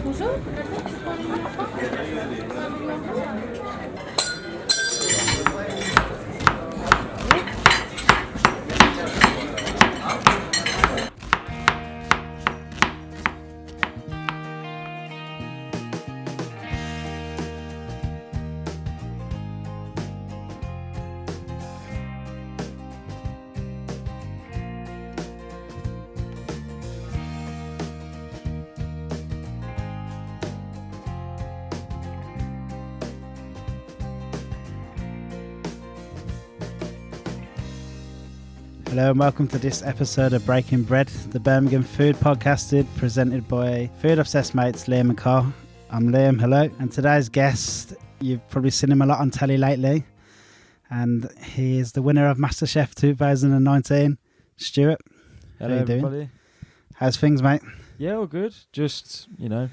Bonjour. Hello and welcome to this episode of Breaking Bread, the Birmingham food podcasted, presented by food obsessed mates Liam and Carl. I'm Liam, hello. And today's guest, you've probably seen him a lot on telly lately, and he is the winner of Masterchef 2019, Stuart. Hello How you doing? everybody. How's things, mate? Yeah, all good. Just,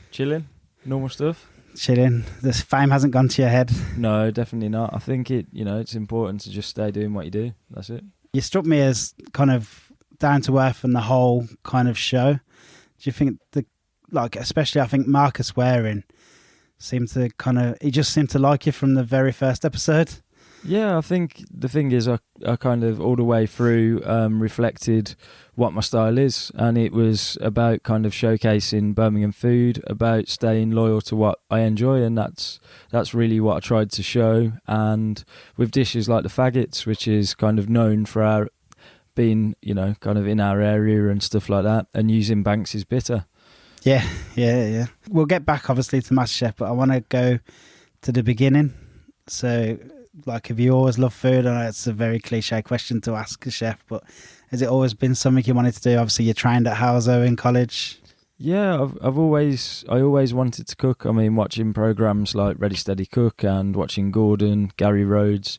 chilling. Normal stuff. Chilling. This fame hasn't gone to your head. No, definitely not. I think it's important to just stay doing what you do. That's it. You struck me as kind of down to earth and the whole kind of show. Do you think especially I think Marcus Wareing seemed to he just seemed to like you from the very first episode? Yeah, I think the thing is I kind of all the way through reflected what my style is, and it was about kind of showcasing Birmingham food, about staying loyal to what I enjoy, and that's really what I tried to show. And with dishes like the faggots, which is kind of known for our being, kind of in our area and stuff like that, and using Banks's bitter. Yeah. We'll get back obviously to MasterChef, but I want to go to the beginning. So, have you always loved food? I know it's a very cliche question to ask a chef, but has it always been something you wanted to do? Obviously, you trained at Houso in college. Yeah, I always wanted to cook. I mean, watching programs like Ready Steady Cook and watching Gordon, Gary Rhodes.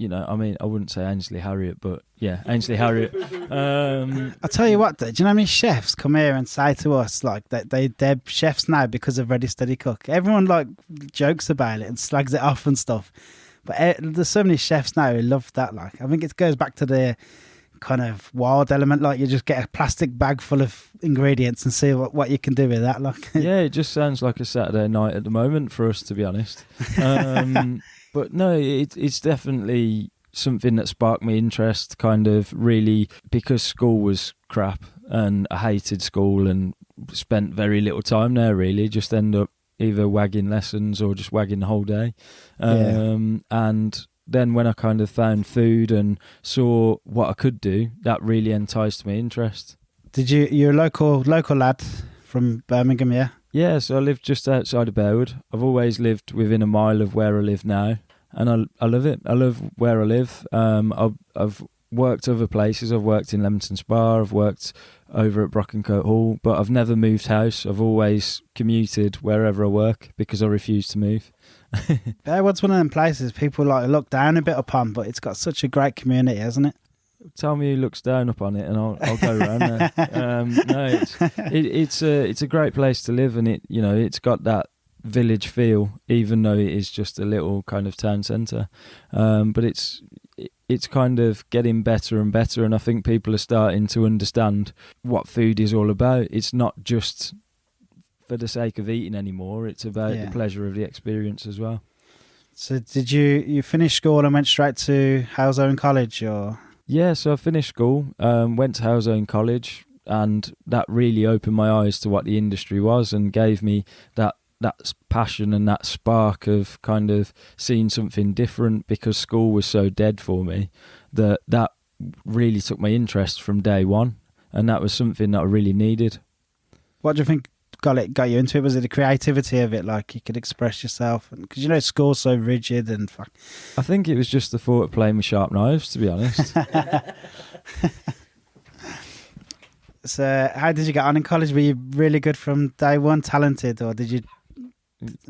I wouldn't say Ainsley Harriott, but yeah, Ainsley Harriott. I'll tell you what, though, do you know how many chefs come here and say to us that they're chefs now because of Ready Steady Cook? Everyone jokes about it and slags it off and stuff. But there's so many chefs now who love that. I think it goes back to the kind of wild element. You just get a plastic bag full of ingredients and see what you can do with that. Yeah, it just sounds like a Saturday night at the moment for us, to be honest. But no, it's definitely something that sparked me interest, kind of really, because school was crap and I hated school and spent very little time there really, just end up either wagging lessons or just wagging the whole day. And then when I kind of found food and saw what I could do, that really enticed my interest. You're a local lad from Birmingham, yeah? Yeah, so I live just outside of Bearwood. I've always lived within a mile of where I live now, and I love it. I love where I live. I've worked other places. I've worked in Leamington Spa, I've worked over at Brockencote Hall, but I've never moved house. I've always commuted wherever I work because I refuse to move. Bearwood's one of them places people look down a bit upon, but it's got such a great community, hasn't it? Tell me who looks down upon it, and I'll go around there. No, it's a great place to live, and it's got that village feel, even though it is just a little kind of town centre. But it's kind of getting better and better, and I think people are starting to understand what food is all about. It's not just for the sake of eating anymore. It's about the pleasure of the experience as well. So did you finish school and went straight to Houso in college, or? Yeah, so I finished school, went to Houso in college, and that really opened my eyes to what the industry was and gave me that passion and that spark of kind of seeing something different, because school was so dead for me that really took my interest from day one, and that was something that I really needed. What do you think got you into it? Was it the creativity of it, you could express yourself? Because school's so rigid and I think it was just the thought of playing with sharp knives, to be honest. So how did you get on in college? Were you really good from day one, talented, or did you?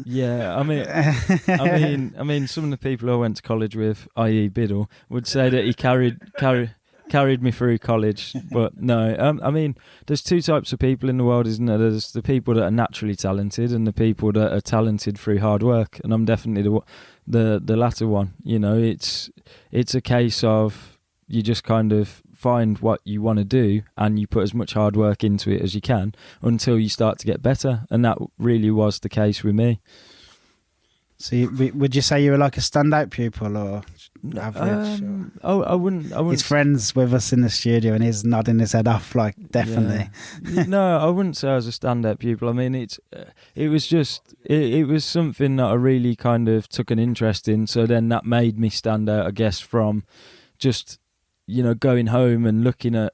Yeah, I mean, some of the people I went to college with, i.e. Biddle, would say that he carried me through college, but no. I mean, there's two types of people in the world, isn't there? There's the people that are naturally talented and the people that are talented through hard work, and I'm definitely the latter one. It's a case of you just kind of find what you want to do and you put as much hard work into it as you can until you start to get better. And that really was the case with me. So would you say you were like a standout pupil or average? I wouldn't. His friend's with us in the studio and he's nodding his head off like definitely. Yeah. No, I wouldn't say I was a standout pupil. I mean, it was something that I really kind of took an interest in. So then that made me stand out, I guess, from just, going home and looking at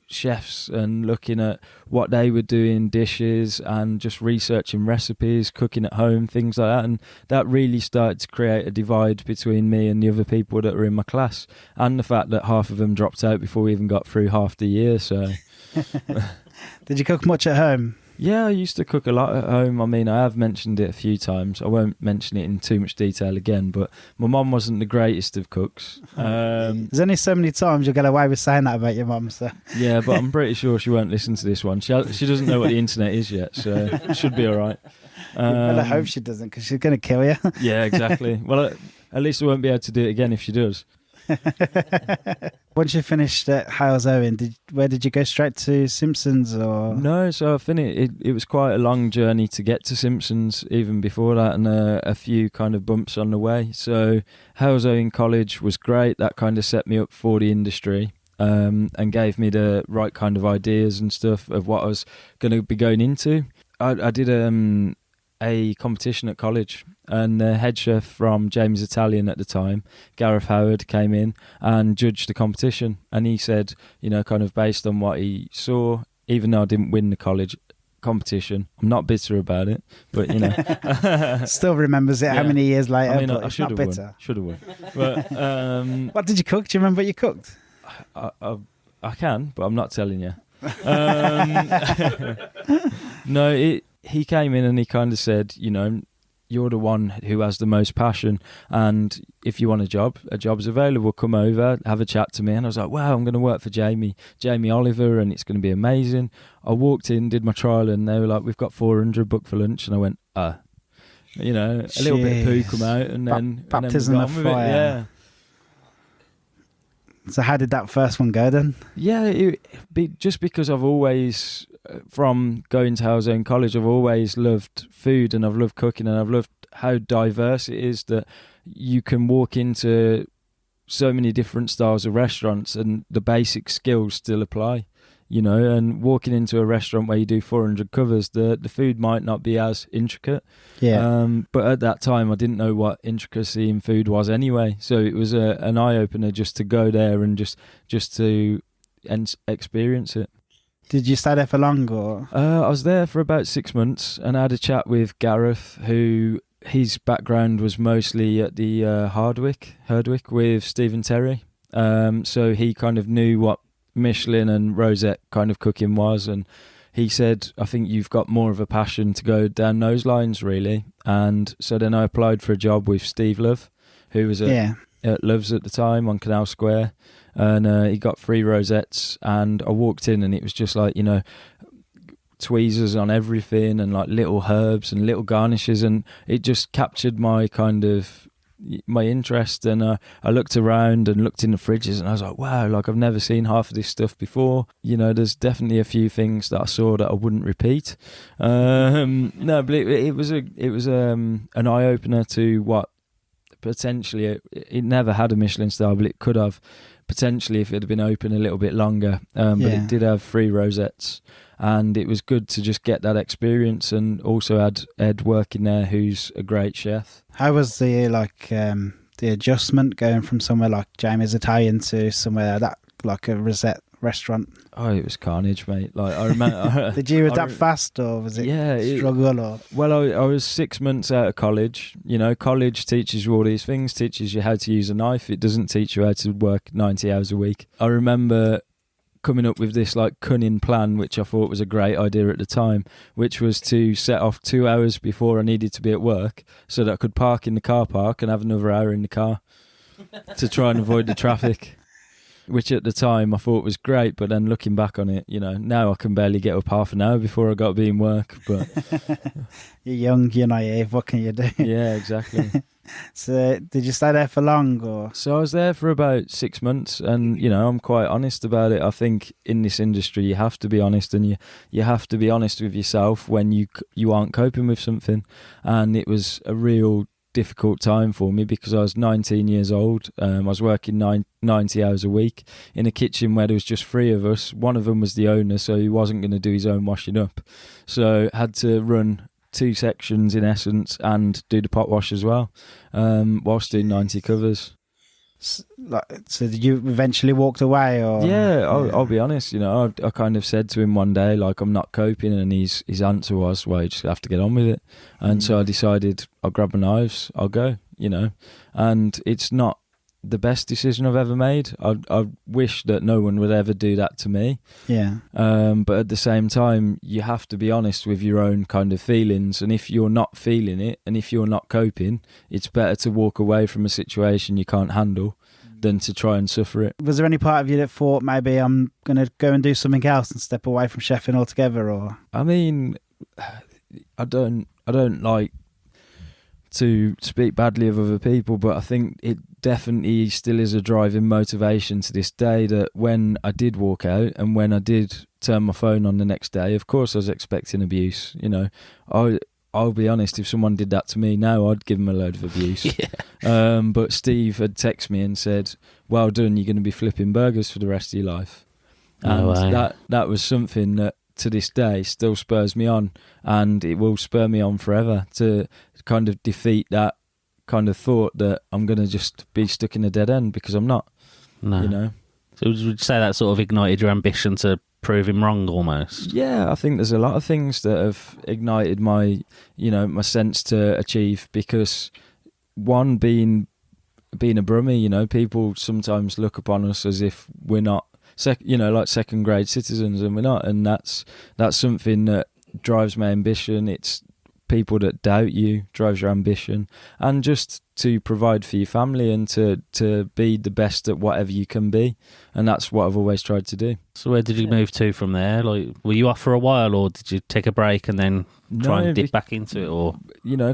chefs and looking at what they were doing, dishes, and just researching recipes, cooking at home, things like that. And that really started to create a divide between me and the other people that were in my class, and the fact that half of them dropped out before we even got through half the year. So Did you cook much at home? Yeah, I used to cook a lot at home. I mean, I have mentioned it a few times. I won't mention it in too much detail again, but my mum wasn't the greatest of cooks. There's only so many times you'll get away with saying that about your mum, so. Yeah, but I'm pretty sure she won't listen to this one. She doesn't know what the internet is yet, so it should be all right. Well, I hope she doesn't, because she's going to kill you. Yeah, exactly. Well, at least I won't be able to do it again if she does. Once you finished at Hales Owen, where did you go straight to Simpsons or? No, so I finished. It was quite a long journey to get to Simpsons even before that, and a few kind of bumps on the way. So Hales Owen College was great. That kind of set me up for the industry, and gave me the right kind of ideas and stuff of what I was going to be going into. I did a competition at college, and the head chef from Jamie's Italian at the time, Gareth Howard, came in and judged the competition, and he said, kind of based on what he saw, even though I didn't win the college competition, I'm not bitter about it, but still remembers it. Yeah. How many years later? I mean, I should have won. Should have won. But what did you cook? Do you remember what you cooked? I can, but I'm not telling you. No, he came in and he kind of said, you're the one who has the most passion, and if you want a job's available, come over, have a chat to me. And I was like, wow, I'm going to work for Jamie Oliver, and it's going to be amazing. I walked in, did my trial, and they were like, we've got 400 booked for lunch. And I went, a little bit of poo come out, and then baptism of fire. Yeah. So how did that first one go then? Yeah, just because I've always, from going to Hales Owen College, I've always loved food, and I've loved cooking, and I've loved how diverse it is, that you can walk into so many different styles of restaurants and the basic skills still apply. And walking into a restaurant where you do 400 covers, the food might not be as intricate. Yeah. But at that time, I didn't know what intricacy in food was anyway. So it was an eye-opener just to go there and just to experience it. Did you stay there for long, or? I was there for about 6 months, and I had a chat with Gareth, who his background was mostly at the Herdwick with Stephen Terry. So he kind of knew what Michelin and Rosette kind of cooking was, and he said, I think you've got more of a passion to go down those lines, really. And so then I applied for a job with Steve Love, who was at Love's at the time on Canal Square, and he got 3 rosettes, and I walked in and it was just like, tweezers on everything, and like little herbs and little garnishes, and it just captured my kind of my interest. And I looked around and looked in the fridges, and I was like, wow, like I've never seen half of this stuff before. There's definitely a few things that I saw that I wouldn't repeat. No, but it was an eye opener to what potentially it never had a Michelin star, but it could have potentially if it had been open a little bit longer. But it did have 3 rosettes, and it was good to just get that experience, and also had Ed working there, who's a great chef. How was the the adjustment going from somewhere like Jamie's Italian to somewhere that like a Rosette restaurant? Oh, it was carnage, mate. Like I remember. Did you adapt fast, or was it struggle? Or well, I was 6 months out of college. College teaches you all these things, teaches you how to use a knife. It doesn't teach you how to work 90 hours a week. I remember coming up with this like cunning plan, which I thought was a great idea at the time, which was to set off 2 hours before I needed to be at work, so that I could park in the car park and have another hour in the car to try and avoid the traffic. Which at the time I thought was great, but then looking back on it, now I can barely get up half an hour before I got to be in work. But you're young, you're naive, what can you do? Yeah, exactly. So did you stay there for long, or? So I was there for about 6 months, and I'm quite honest about it. I think in this industry you have to be honest, and you have to be honest with yourself when you aren't coping with something. And it was a real difficult time for me because I was 19 years old. I was working 90 hours a week in a kitchen where there was just 3 of us. One of them was the owner, so he wasn't going to do his own washing up. So had to run 2 sections in essence and do the pot wash as well, whilst doing 90 covers. So did you eventually walked away, or? Yeah, I'll be honest, I kind of said to him one day, like, I'm not coping, and his answer was, well, you just have to get on with it. And so I decided I'll grab my knives, I'll go, and it's not the best decision I've ever made. I wish that no one would ever do that to me. Yeah. But at the same time, you have to be honest with your own kind of feelings. And if you're not feeling it, and if you're not coping, it's better to walk away from a situation you can't handle than to try and suffer it. Was there any part of you that thought maybe I'm going to go and do something else and step away from chefing altogether, or? I mean, I don't like to speak badly of other people, but I think it definitely still is a driving motivation to this day that when I did walk out and when I did turn my phone on the next day, of course I was expecting abuse. I'll be honest, if someone did that to me now, I'd give them a load of abuse. Yeah. But Steve had texted me and said, well done, you're going to be flipping burgers for the rest of your life. No way. And that was something that to this day still spurs me on, and it will spur me on forever to kind of defeat that kind of thought that I'm going to just be stuck in a dead end, because I'm not. No. So would you say that sort of ignited your ambition to prove him wrong almost? Yeah, I think there's a lot of things that have ignited my my sense to achieve, because one, being a Brummie, people sometimes look upon us as if we're not like second grade citizens, and we're not, and that's something that drives my ambition. It's people that doubt you drives your ambition, and just to provide for your family and to be the best at whatever you can be, and that's what I've always tried to do. So where did you move to from there? Like, were you off for a while, or did you take a break and then try and dip back into it? Or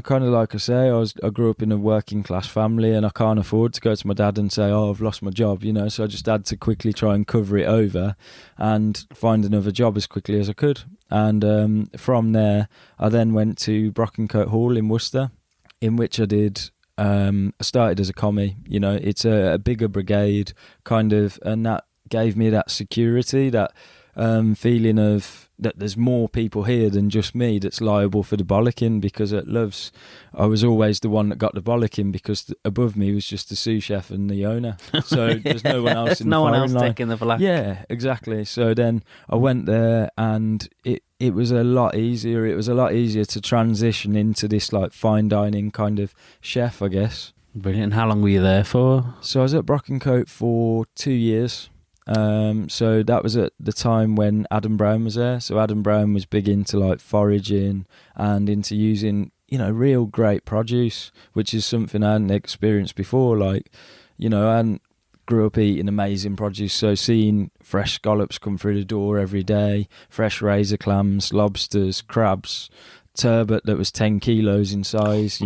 kind of like I say, I grew up in a working class family, and I can't afford to go to my dad and say, oh, I've lost my job, so I just had to quickly try and cover it over and find another job as quickly as I could. And from there I then went to Brockencote Hall in Worcester, in which I did I started as a commie. It's a bigger brigade kind of, and that gave me that security, that feeling of that there's more people here than just me that's liable for the bollocking, because at Loves I was always the one that got the bollocking, because above me was just the sous chef and the owner, so there's no one else in no the one firing else line. taking the black. Yeah, exactly. So then I went there, and it was a lot easier. It was a lot easier to transition into this like fine dining kind of chef, I guess. Brilliant. How long were you there for? So I was at Brockencote for 2 years. So that was at the time when Adam Brown was there. So Adam Brown was big into like foraging and into using, real great produce, which is something I hadn't experienced before. Like, I hadn't grew up eating amazing produce, so seeing fresh scallops come through the door every day, fresh razor clams, lobsters, crabs, turbot that was 10 kilos in size,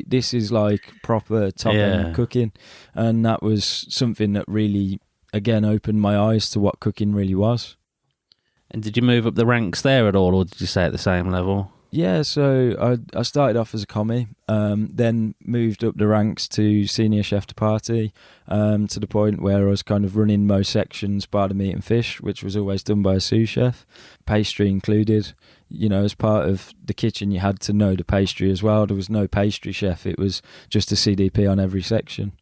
this is like proper top-end cooking, and that was something that really, again, opened my eyes to what cooking really was. And did you move up the ranks there at all, or did you stay at the same level? Yeah, so I started off as a commie, then moved up the ranks to senior chef de partie, to the point where I was kind of running most sections, bar the meat and fish, which was always done by a sous chef, pastry included. As part of the kitchen, you had to know the pastry as well. There was no pastry chef, it was just a CDP on every section.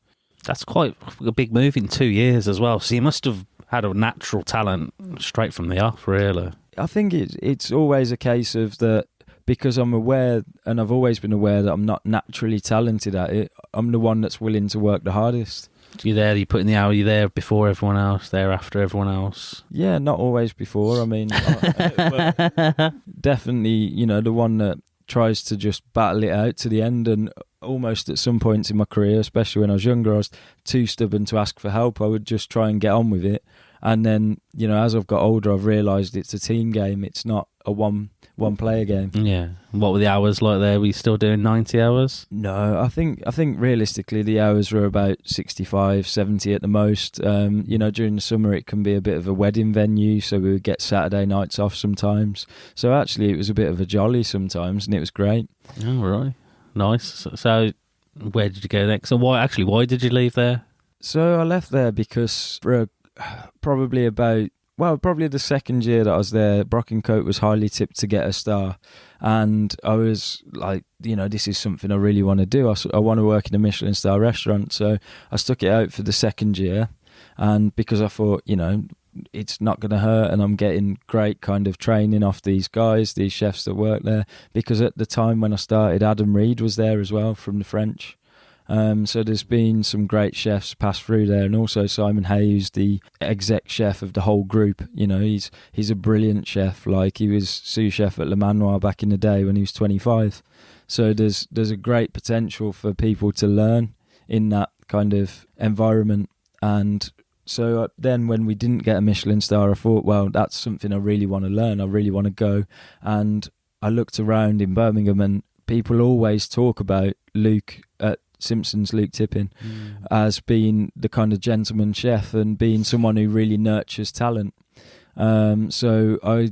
That's quite a big move in 2 years as well, so you must have had a natural talent straight from the off, really. I think it's always a case of that, because I'm aware, and I've always been aware, that I'm not naturally talented at it. I'm the one that's willing to work the hardest. You're there, you put in the hour, you're there before everyone else, there after everyone else. Yeah, not always before. I mean, definitely, the one that tries to just battle it out to the end. And almost at some points in my career, especially when I was younger, I was too stubborn to ask for help. I would just try and get on with it. And then, as I've got older, I've realised it's a team game. It's not a one one player game. Yeah. What were the hours like there? Were you still doing 90 hours? No, I think realistically the hours were about 65, 70 at the most. During the summer it can be a bit of a wedding venue, so we would get Saturday nights off sometimes. So actually it was a bit of a jolly sometimes, and it was great. Oh, right. Nice. So where did you go next? And why did you leave there? So I left there because for probably the second year that I was there, Brockencote was highly tipped to get a star. And I was like, this is something I really want to do. I want to work in a Michelin star restaurant. So I stuck it out for the second year. And because I thought, it's not going to hurt, and I'm getting great kind of training off these guys, these chefs that work there. Because at the time when I started, Adam Reed was there as well from the French. So there's been some great chefs pass through there, and also Simon Hay, who's the exec chef of the whole group. He's a brilliant chef. Like, he was sous chef at Le Manoir back in the day when he was 25. So there's a great potential for people to learn in that kind of environment. And so then when we didn't get a Michelin star, I thought, well, that's something I really want to learn. I really want to go. And I looked around in Birmingham, and people always talk about Luke at Simpson's, Luke Tippin, as being the kind of gentleman chef and being someone who really nurtures talent. So I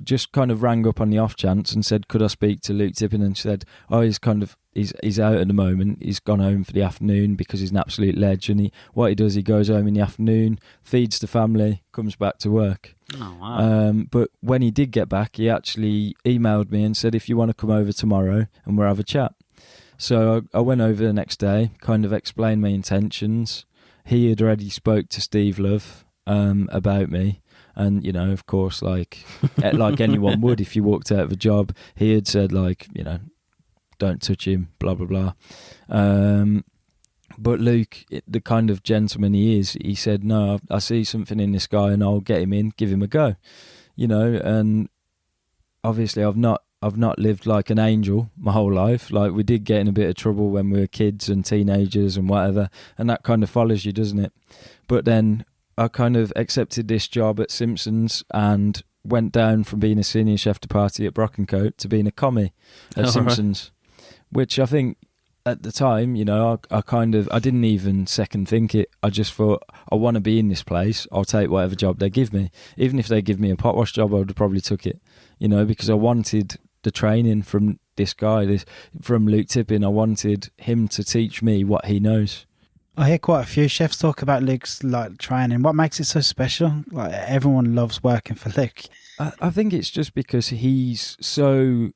just kind of rang up on the off chance and said, could I speak to Luke Tippin? And said, he's out at the moment. He's gone home for the afternoon because he's an absolute ledge. And what he does, he goes home in the afternoon, feeds the family, comes back to work. Oh, wow. But when he did get back, he actually emailed me and said, if you want to come over tomorrow and we'll have a chat. So I went over the next day, kind of explained my intentions. He had already spoke to Steve Love about me. And, of course, like anyone would if you walked out of a job, he had said, don't touch him, blah, blah, blah. But Luke, the kind of gentleman he is, he said, no, I see something in this guy and I'll get him in, give him a go. And obviously I've not lived like an angel my whole life. Like, we did get in a bit of trouble when we were kids and teenagers and whatever, and that kind of follows you, doesn't it? But then I kind of accepted this job at Simpson's and went down from being a senior chef de partie at Brockencote to being a commie at Simpson's, which I think at the time, I didn't even second think it. I just thought, I want to be in this place. I'll take whatever job they give me. Even if they give me a pot wash job, I would have probably took it, because I wanted the training from this guy, from Luke Tippin. I wanted him to teach me what he knows. I hear quite a few chefs talk about Luke's training. What makes it so special? Like, everyone loves working for Luke. I think it's just because he's so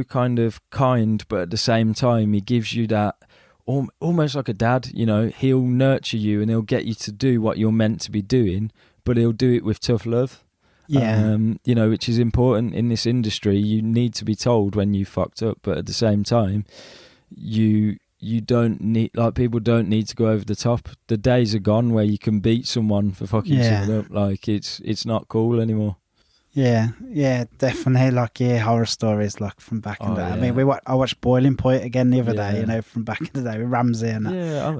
kind of kind, but at the same time he gives you that almost like a dad. He'll nurture you and he'll get you to do what you're meant to be doing, but he'll do it with tough love. Yeah. Which is important in this industry. You need to be told when you fucked up, but at the same time, you don't need, people don't need to go over the top. The days are gone where you can beat someone for fucking someone up. It's not cool anymore. Yeah, definitely. Horror stories from back in the day. Yeah. I mean, I watched Boiling Point again the other day. From back in the day with Ramsay and that.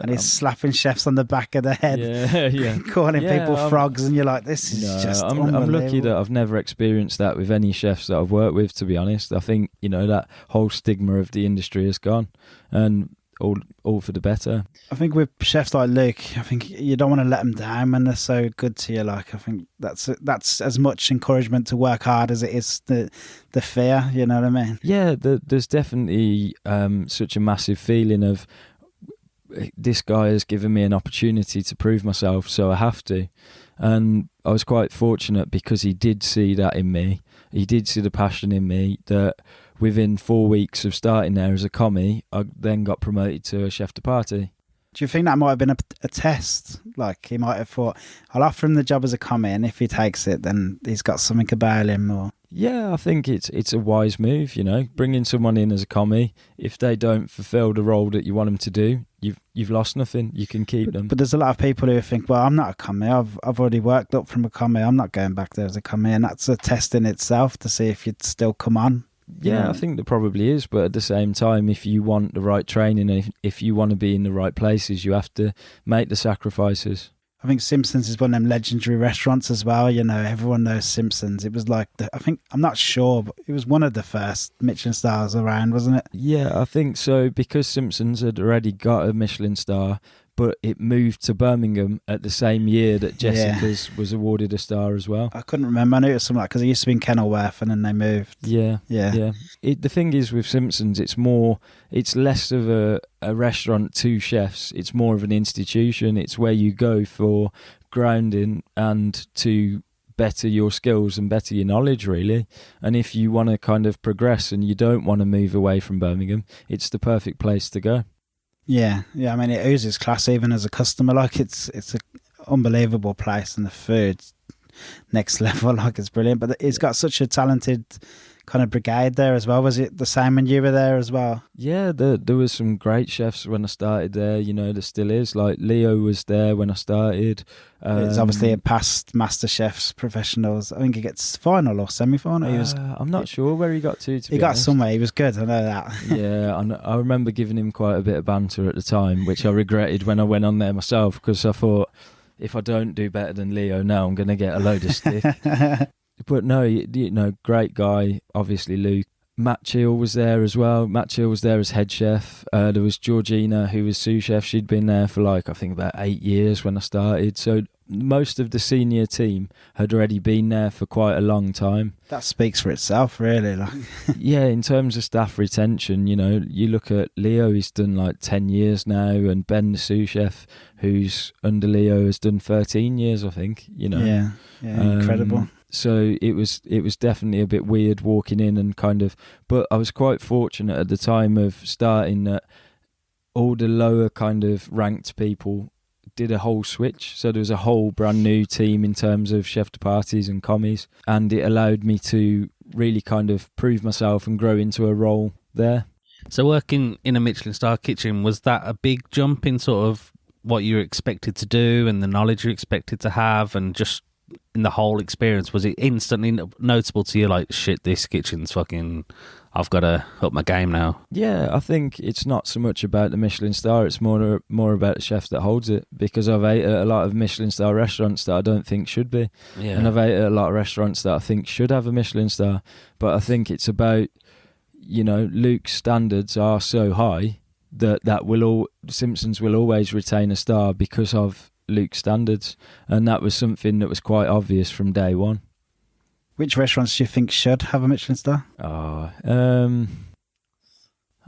And he's slapping chefs on the back of the head, calling people frogs, and you're like, this is just. I'm lucky that I've never experienced that with any chefs that I've worked with. To be honest, I think that whole stigma of the industry has gone, and all for the better. I think with chefs like Luke, I think you don't want to let them down when they're so good to you. I think that's as much encouragement to work hard as it is the fear. You know what I mean? Yeah, there's definitely such a massive feeling of, this guy has given me an opportunity to prove myself, so I have to. And I was quite fortunate because he did see that in me. He did see the passion in me that within 4 weeks of starting there as a commie, I then got promoted to a chef de partie. Do you think that might have been a test? He might have thought, I'll offer him the job as a commie, and if he takes it, then he's got something about him. Or yeah, I think it's a wise move, bringing someone in as a commie. If they don't fulfil the role that you want them to do, you've lost nothing. You can keep them. But there's a lot of people who think, well, I'm not a commie. I've already worked up from a commie. I'm not going back there as a commie, and that's a test in itself to see if you'd still come on. Yeah, I think there probably is, but at the same time, if you want the right training and if you want to be in the right places, you have to make the sacrifices. I think Simpsons is one of them legendary restaurants as well. You know, everyone knows Simpsons. It was like, I'm not sure, but it was one of the first Michelin stars around, wasn't it? Yeah, I think so, because Simpsons had already got a Michelin star, but it moved to Birmingham at the same year that Jessica's was awarded a star as well. I couldn't remember. I knew it was something like, because it used to be in Kenilworth and then they moved. Yeah. The thing is with Simpsons, it's less of a restaurant to chefs. It's more of an institution. It's where you go for grounding and to better your skills and better your knowledge, really. And if you want to kind of progress and you don't want to move away from Birmingham, it's the perfect place to go. Yeah. I mean, it oozes class even as a customer. Like, it's an unbelievable place, and the food's next level. Like, it's brilliant. But it's got such a talented kind of brigade there as well. Was it the same when you were there as well? Yeah, there was some great chefs when I started there. You know, there still is. Like, Leo was there when I started. It's obviously a past Masterchef Professionals. I think he gets final or semi-final. I'm not sure where he got to he got somewhere. He was good. I know that. Yeah, I remember giving him quite a bit of banter at the time, which I regretted when I went on there myself, because I thought, if I don't do better than Leo now, I'm going to get a load of stick. But no, you know, great guy, obviously, Luke. Matt Chill was there as well. Matt Chill was there as head chef. There was Georgina, who was sous chef. She'd been there for I think about 8 years when I started. So most of the senior team had already been there for quite a long time. That speaks for itself, really. Yeah, in terms of staff retention, you know, you look at Leo, he's done 10 years now, and Ben, the sous chef, who's under Leo, has done 13 years, I think, you know. Yeah, incredible. So it was definitely a bit weird walking in and but I was quite fortunate at the time of starting that all the lower kind of ranked people did a whole switch. So there was a whole brand new team in terms of chef de parties and commis, and it allowed me to really kind of prove myself and grow into a role there. So working in a Michelin star kitchen, was that a big jump in sort of what you were expected to do and the knowledge you expected to have, and just in the whole experience, was it instantly noticeable to you, like, shit, this kitchen's fucking, I've got to up my game now? Yeah, I think it's not so much about the Michelin star, it's more about the chef that holds it, because I've ate at a lot of Michelin star restaurants that I don't think should be, and I've ate at a lot of restaurants that I think should have a Michelin star, but I think it's about, you know, Luke's standards are so high that Simpsons will always retain a star because of Luke's standards, and that was something that was quite obvious from day one. Which restaurants do you think should have a Michelin star? I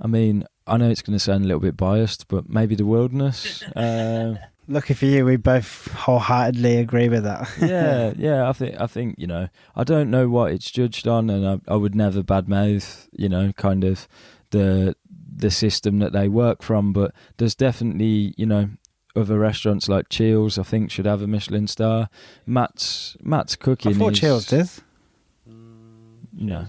mean, I know it's going to sound a little bit biased, but maybe the Wilderness. Lucky for you, we both wholeheartedly agree with that. yeah. I think you know, I don't know what it's judged on, and I would never badmouth, you know, kind of the system that they work from, but there's definitely, you know, other restaurants like Chills, I think, should have a Michelin star. Matt's cooking. I thought Chills did. No,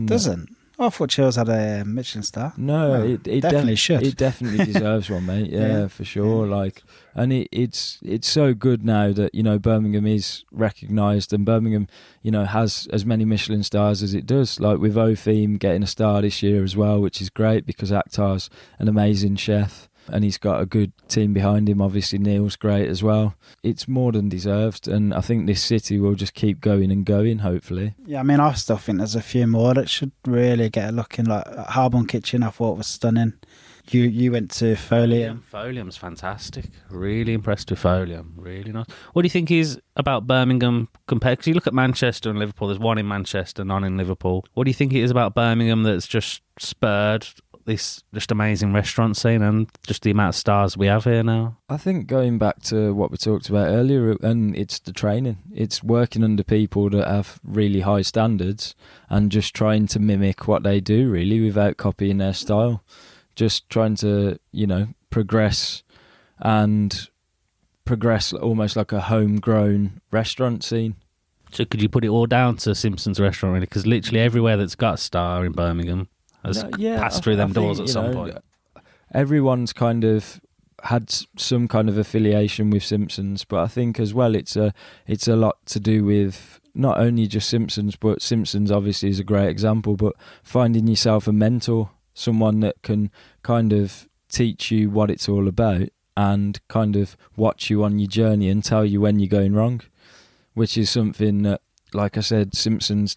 doesn't. I thought Chills had a Michelin star. No, it definitely should. It definitely deserves one, mate. Yeah, for sure. Yeah. Like, and it's so good now that, you know, Birmingham is recognised, and Birmingham, you know, has as many Michelin stars as it does. Like with Otheme getting a star this year as well, which is great because Akhtar's an amazing chef. And he's got a good team behind him. Obviously, Neil's great as well. It's more than deserved, and I think this city will just keep going and going, hopefully. Yeah, I mean, I still think there's a few more that should really get a look in. Like Harborne Kitchen, I thought was stunning. You went to Folium. Folium's fantastic. Really impressed with Folium. Really nice. What do you think is about Birmingham compared? Because you look at Manchester and Liverpool. There's one in Manchester, none in Liverpool. What do you think it is about Birmingham that's just spurred this just amazing restaurant scene and just the amount of stars we have here now? I think going back to what we talked about earlier, and it's the training. It's working under people that have really high standards and just trying to mimic what they do, really, without copying their style. Just trying to, you know, progress almost like a homegrown restaurant scene. So could you put it all down to Simpson's restaurant, really? Because literally everywhere that's got a star in Birmingham has passed through them doors at some point. Everyone's kind of had some kind of affiliation with Simpsons, but I think as well it's a lot to do with not only just Simpsons, but Simpsons obviously is a great example, but finding yourself a mentor, someone that can kind of teach you what it's all about and kind of watch you on your journey and tell you when you're going wrong, which is something that, like I said, Simpsons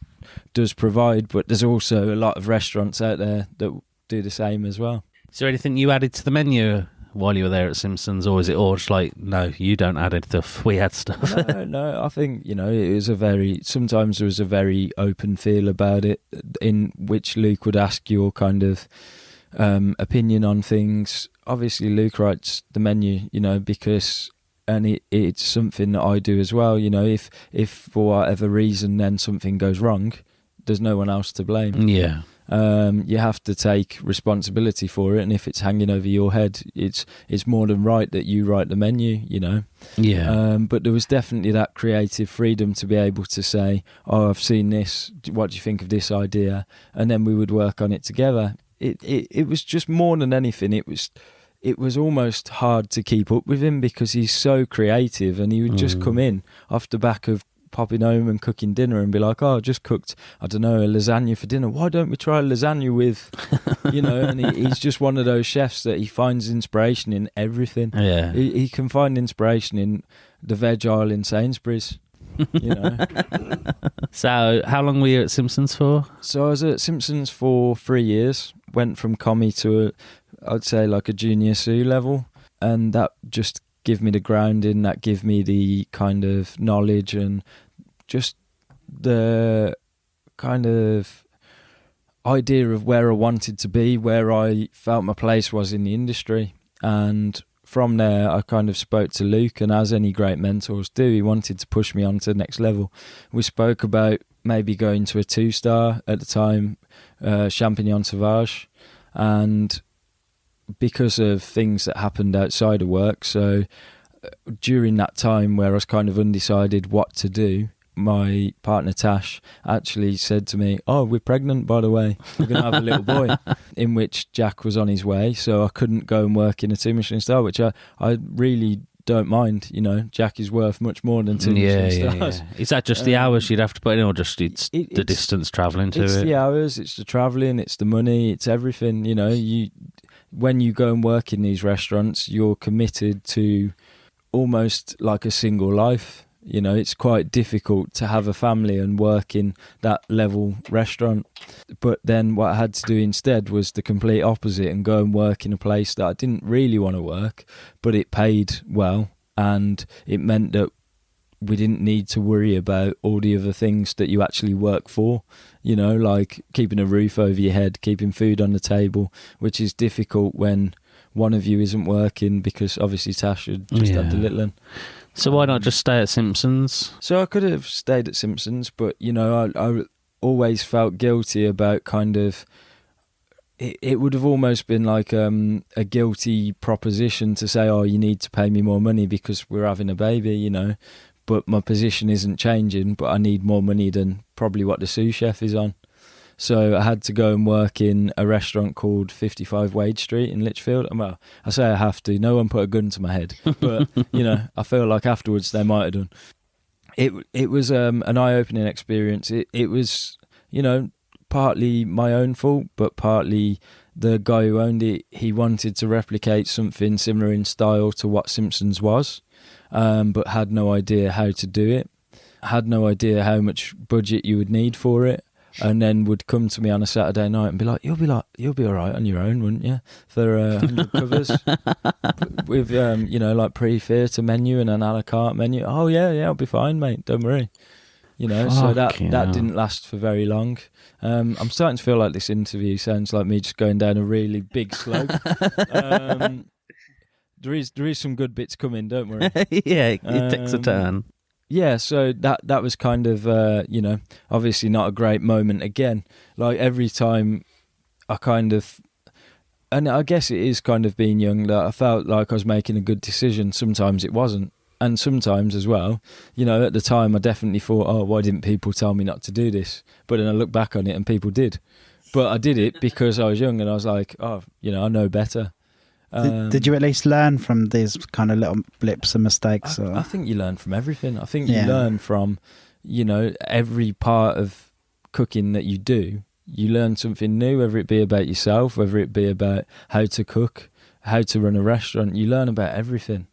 does provide, but there's also a lot of restaurants out there that do the same as well. Is there anything you added to the menu while you were there at Simpsons, or is it all just like, no, you don't add stuff, we had stuff? No, I think, it was sometimes there was a very open feel about it, in which Luke would ask your kind of opinion on things. Obviously, Luke writes the menu, because, and it's something that I do as well, if for whatever reason then something goes wrong, there's no one else to blame. Yeah. You have to take responsibility for it, and if it's hanging over your head, it's more than right that you write the menu, Yeah. But there was definitely that creative freedom to be able to say, oh, I've seen this, what do you think of this idea? And then we would work on it together. It was just more than anything, it was almost hard to keep up with him because he's so creative, and he would just come in off the back of popping home and cooking dinner and be like, oh, I just cooked, I don't know, a lasagna for dinner. Why don't we try a lasagna with, and he's just one of those chefs that he finds inspiration in everything. Yeah. He can find inspiration in the veg aisle in Sainsbury's, So how long were you at Simpsons for? So I was at Simpsons for 3 years, went from commie to I'd say like a junior sous level, and that just give me the grounding, that give me the kind of knowledge and just the kind of idea of where I wanted to be, where I felt my place was in the industry. And from there, I kind of spoke to Luke, and as any great mentors do, he wanted to push me on to the next level. We spoke about maybe going to a 2-star at the time, Champignon Sauvage, and because of things that happened outside of work. So during that time where I was kind of undecided what to do, my partner Tash actually said to me, oh, we're pregnant, by the way, we're going to have a little boy, in which Jack was on his way, so I couldn't go and work in a 2 Michelin star, which I really don't mind. Jack is worth much more than 2 Michelin stars. Yeah. Is that just the hours you'd have to put in, or just it's the distance travelling to it? It's the hours, it's the travelling, it's the money, it's everything. When you go and work in these restaurants, you're committed to almost like a single life. It's quite difficult to have a family and work in that level restaurant. But then what I had to do instead was the complete opposite and go and work in a place that I didn't really want to work, but it paid well, and it meant that we didn't need to worry about all the other things that you actually work for, like keeping a roof over your head, keeping food on the table, which is difficult when one of you isn't working, because obviously Tash had just had the little one. So why not just stay at Simpsons? So I could have stayed at Simpsons, but, I always felt guilty about kind of... It would have almost been like a guilty proposition to say, oh, you need to pay me more money because we're having a baby, But my position isn't changing, but I need more money than probably what the sous chef is on. So I had to go and work in a restaurant called 55 Wade Street in Lichfield. Well, I say I have to. No one put a gun to my head. But, I feel like afterwards they might have done. It was an eye-opening experience. It was, partly my own fault, but partly the guy who owned it, he wanted to replicate something similar in style to what Simpsons was, but had no idea how to do it, had no idea how much budget you would need for it. And then would come to me on a Saturday night and be like, you'll be all right on your own, wouldn't you? For 100 covers with like pre-theatre menu and an a la carte menu. Oh yeah, I'll be fine, mate. Don't worry. So that didn't last for very long. I'm starting to feel like this interview sounds like me just going down a really big slope. There is some good bits coming. Don't worry. Yeah, it takes a turn. Yeah, so that was kind of, obviously not a great moment again. Like every time I kind of, and I guess it is kind of being young, that I felt like I was making a good decision. Sometimes it wasn't. And sometimes as well, at the time I definitely thought, oh, why didn't people tell me not to do this? But then I look back on it and people did. But I did it because I was young and I was like, oh, I know better. Did you at least learn from these kind of little blips and mistakes? I think you learn from everything. I think you learn from, every part of cooking that you do. You learn something new, whether it be about yourself, whether it be about how to cook. how to run a restaurant. You learn about everything.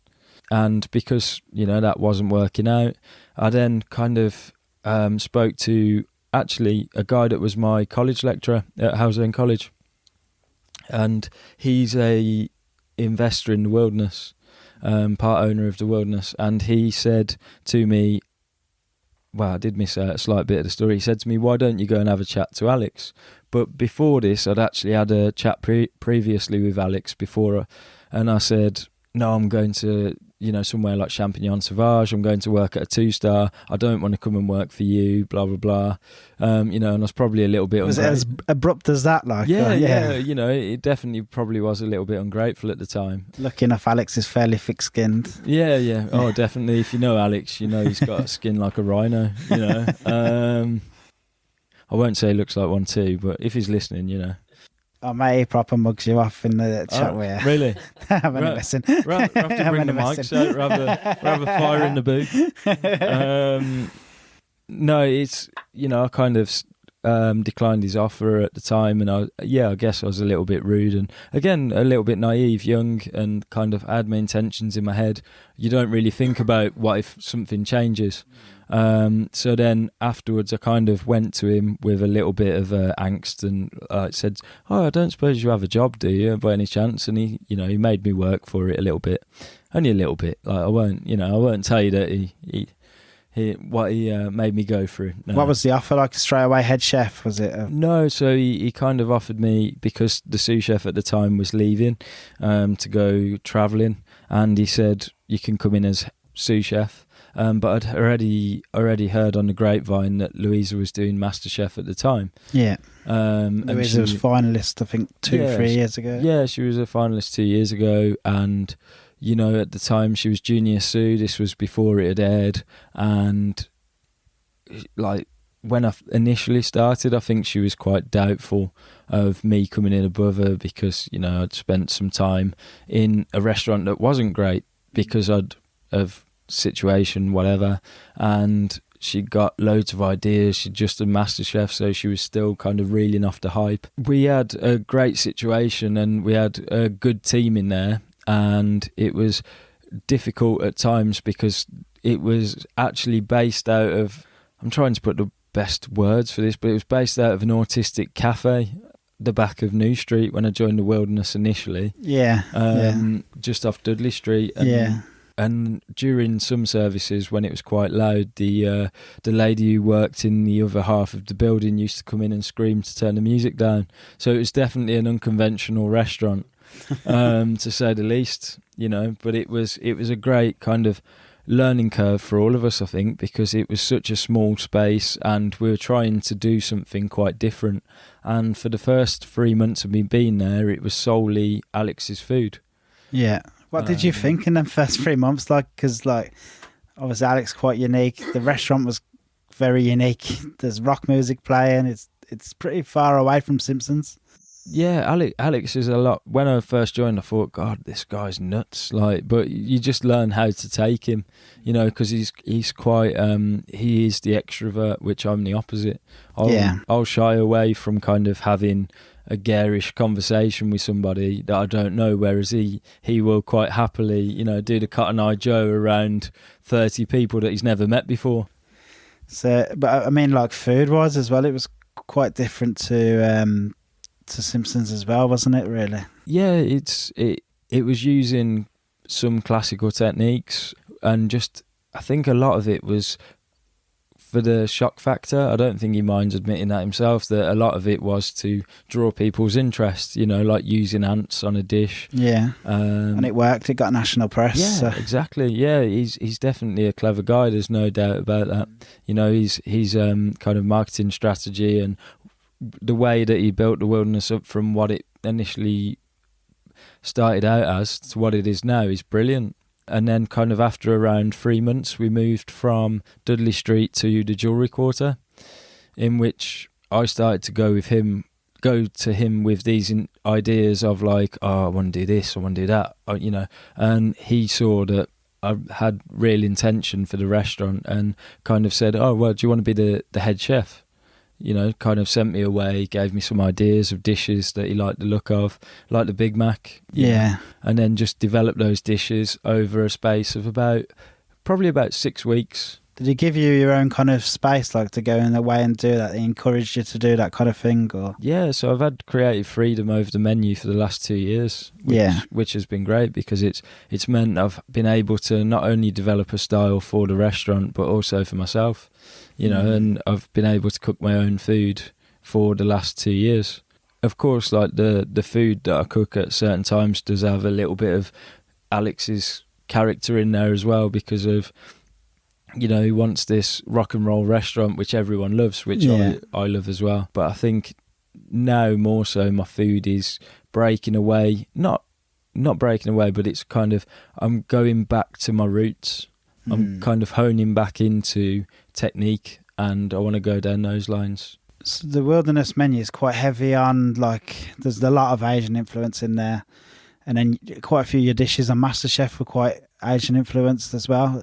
And because, that wasn't working out, I then kind of spoke to actually a guy that was my college lecturer at Howzone College. And he's a investor in the Wilderness, part owner of the Wilderness. And he said to me, well, I did miss a slight bit of the story. He said to me, why don't you go and have a chat to Alex? But before this, I'd actually had a chat previously with Alex before, and I said, no, I'm going to, somewhere like Champignon Sauvage. I'm going to work at a 2-star. I don't want to come and work for you, blah, blah, blah. And I was probably a little bit... Was it as abrupt as that? Yeah. It definitely probably was a little bit ungrateful at the time. Lucky enough, Alex is fairly thick-skinned. Yeah. Oh, definitely. If you know Alex, he's got a skin like a rhino, I won't say he looks like one too, but if he's listening, Oh, mate, he proper mugs you off in the chat with you. Really? I'm only messing. We'll have to bring the mics out. We'll have a fire in the booth. No, it's, I kind of declined his offer at the time, and I guess I was a little bit rude, and again, a little bit naive, young, and kind of had my intentions in my head. You don't really think about what if something changes. So then afterwards I kind of went to him with a little bit of angst, and I said, oh, I don't suppose you have a job, do you, by any chance? And he made me work for it a little bit, only a little bit. Like I won't tell you that he made me go through. No. What was the offer, like straight away head chef, was it? No, so he kind of offered me, because the sous chef at the time was leaving to go travelling, and he said, you can come in as sous chef. But I'd already heard on the grapevine that Louisa was doing Masterchef at the time. Yeah. Louisa was finalist, I think, 3 years ago. Yeah, she was a finalist 2 years ago, and at the time she was junior sous. This was before it had aired, and like when I initially started, I think she was quite doubtful of me coming in above her, because I'd spent some time in a restaurant that wasn't great because of situation, whatever, and she got loads of ideas. She'd just done MasterChef, so she was still kind of reeling off the hype. We had a great situation, and we had a good team in there, and it was difficult at times because it was actually based out of, I'm trying to put the best words for this, but it was based out of an autistic cafe the back of New Street when I joined the Wilderness initially. Just off Dudley Street. And during some services, when it was quite loud, the lady who worked in the other half of the building used to come in and scream to turn the music down. So it was definitely an unconventional restaurant, to say the least. But it was a great kind of learning curve for all of us, I think, because it was such a small space, and we were trying to do something quite different. And for the first 3 months of me being there, it was solely Alex's food. Yeah. What did you think in them first 3 months? Because obviously Alex quite unique. The restaurant was very unique. There's rock music playing. It's pretty far away from Simpsons. Yeah, Alex is a lot. When I first joined, I thought, God, this guy's nuts. But you just learn how to take him, because he's quite. He is the extrovert, which I'm the opposite. I'll shy away from kind of having a garish conversation with somebody that I don't know, whereas he will quite happily, do the Cotton Eye Joe around 30 people that he's never met before. So, but I mean, like food-wise as well, it was quite different to Simpsons as well, wasn't it? Really? Yeah, it was using some classical techniques, and just I think a lot of it was for the shock factor. I don't think he minds admitting that himself, that a lot of it was to draw people's interest, like using ants on a dish. Yeah. And it worked. It got national press. Yeah, exactly. Yeah, he's definitely a clever guy. There's no doubt about that. He's kind of marketing strategy and the way that he built the Wilderness up from what it initially started out as to what it is now is brilliant. And then kind of after around 3 months, we moved from Dudley Street to the Jewellery Quarter, in which I started to go to him with these ideas of like, oh, I want to do this, I want to do that, and he saw that I had real intention for the restaurant and kind of said, oh, well, do you want to be the head chef? kind of sent me away, gave me some ideas of dishes that he liked the look of, like the Big Mac. Yeah. And then just developed those dishes over a space of probably about 6 weeks. Did he give you your own kind of space, like to go in the way and do that? He encouraged you to do that kind of thing, or? Yeah, so I've had creative freedom over the menu for the last 2 years, which has been great because it's meant I've been able to not only develop a style for the restaurant but also for myself, and I've been able to cook my own food for the last 2 years. Of course, like the food that I cook at certain times does have a little bit of Alex's character in there as well because of, he wants this rock and roll restaurant which everyone loves, which I love as well. But I think now more so my food is breaking away, not breaking away, but it's kind of, I'm going back to my roots. I'm kind of honing back into technique, and I want to go down those lines. So the wilderness menu is quite heavy on, like, there's a lot of Asian influence in there, and then quite a few of your dishes on MasterChef were quite Asian influenced as well.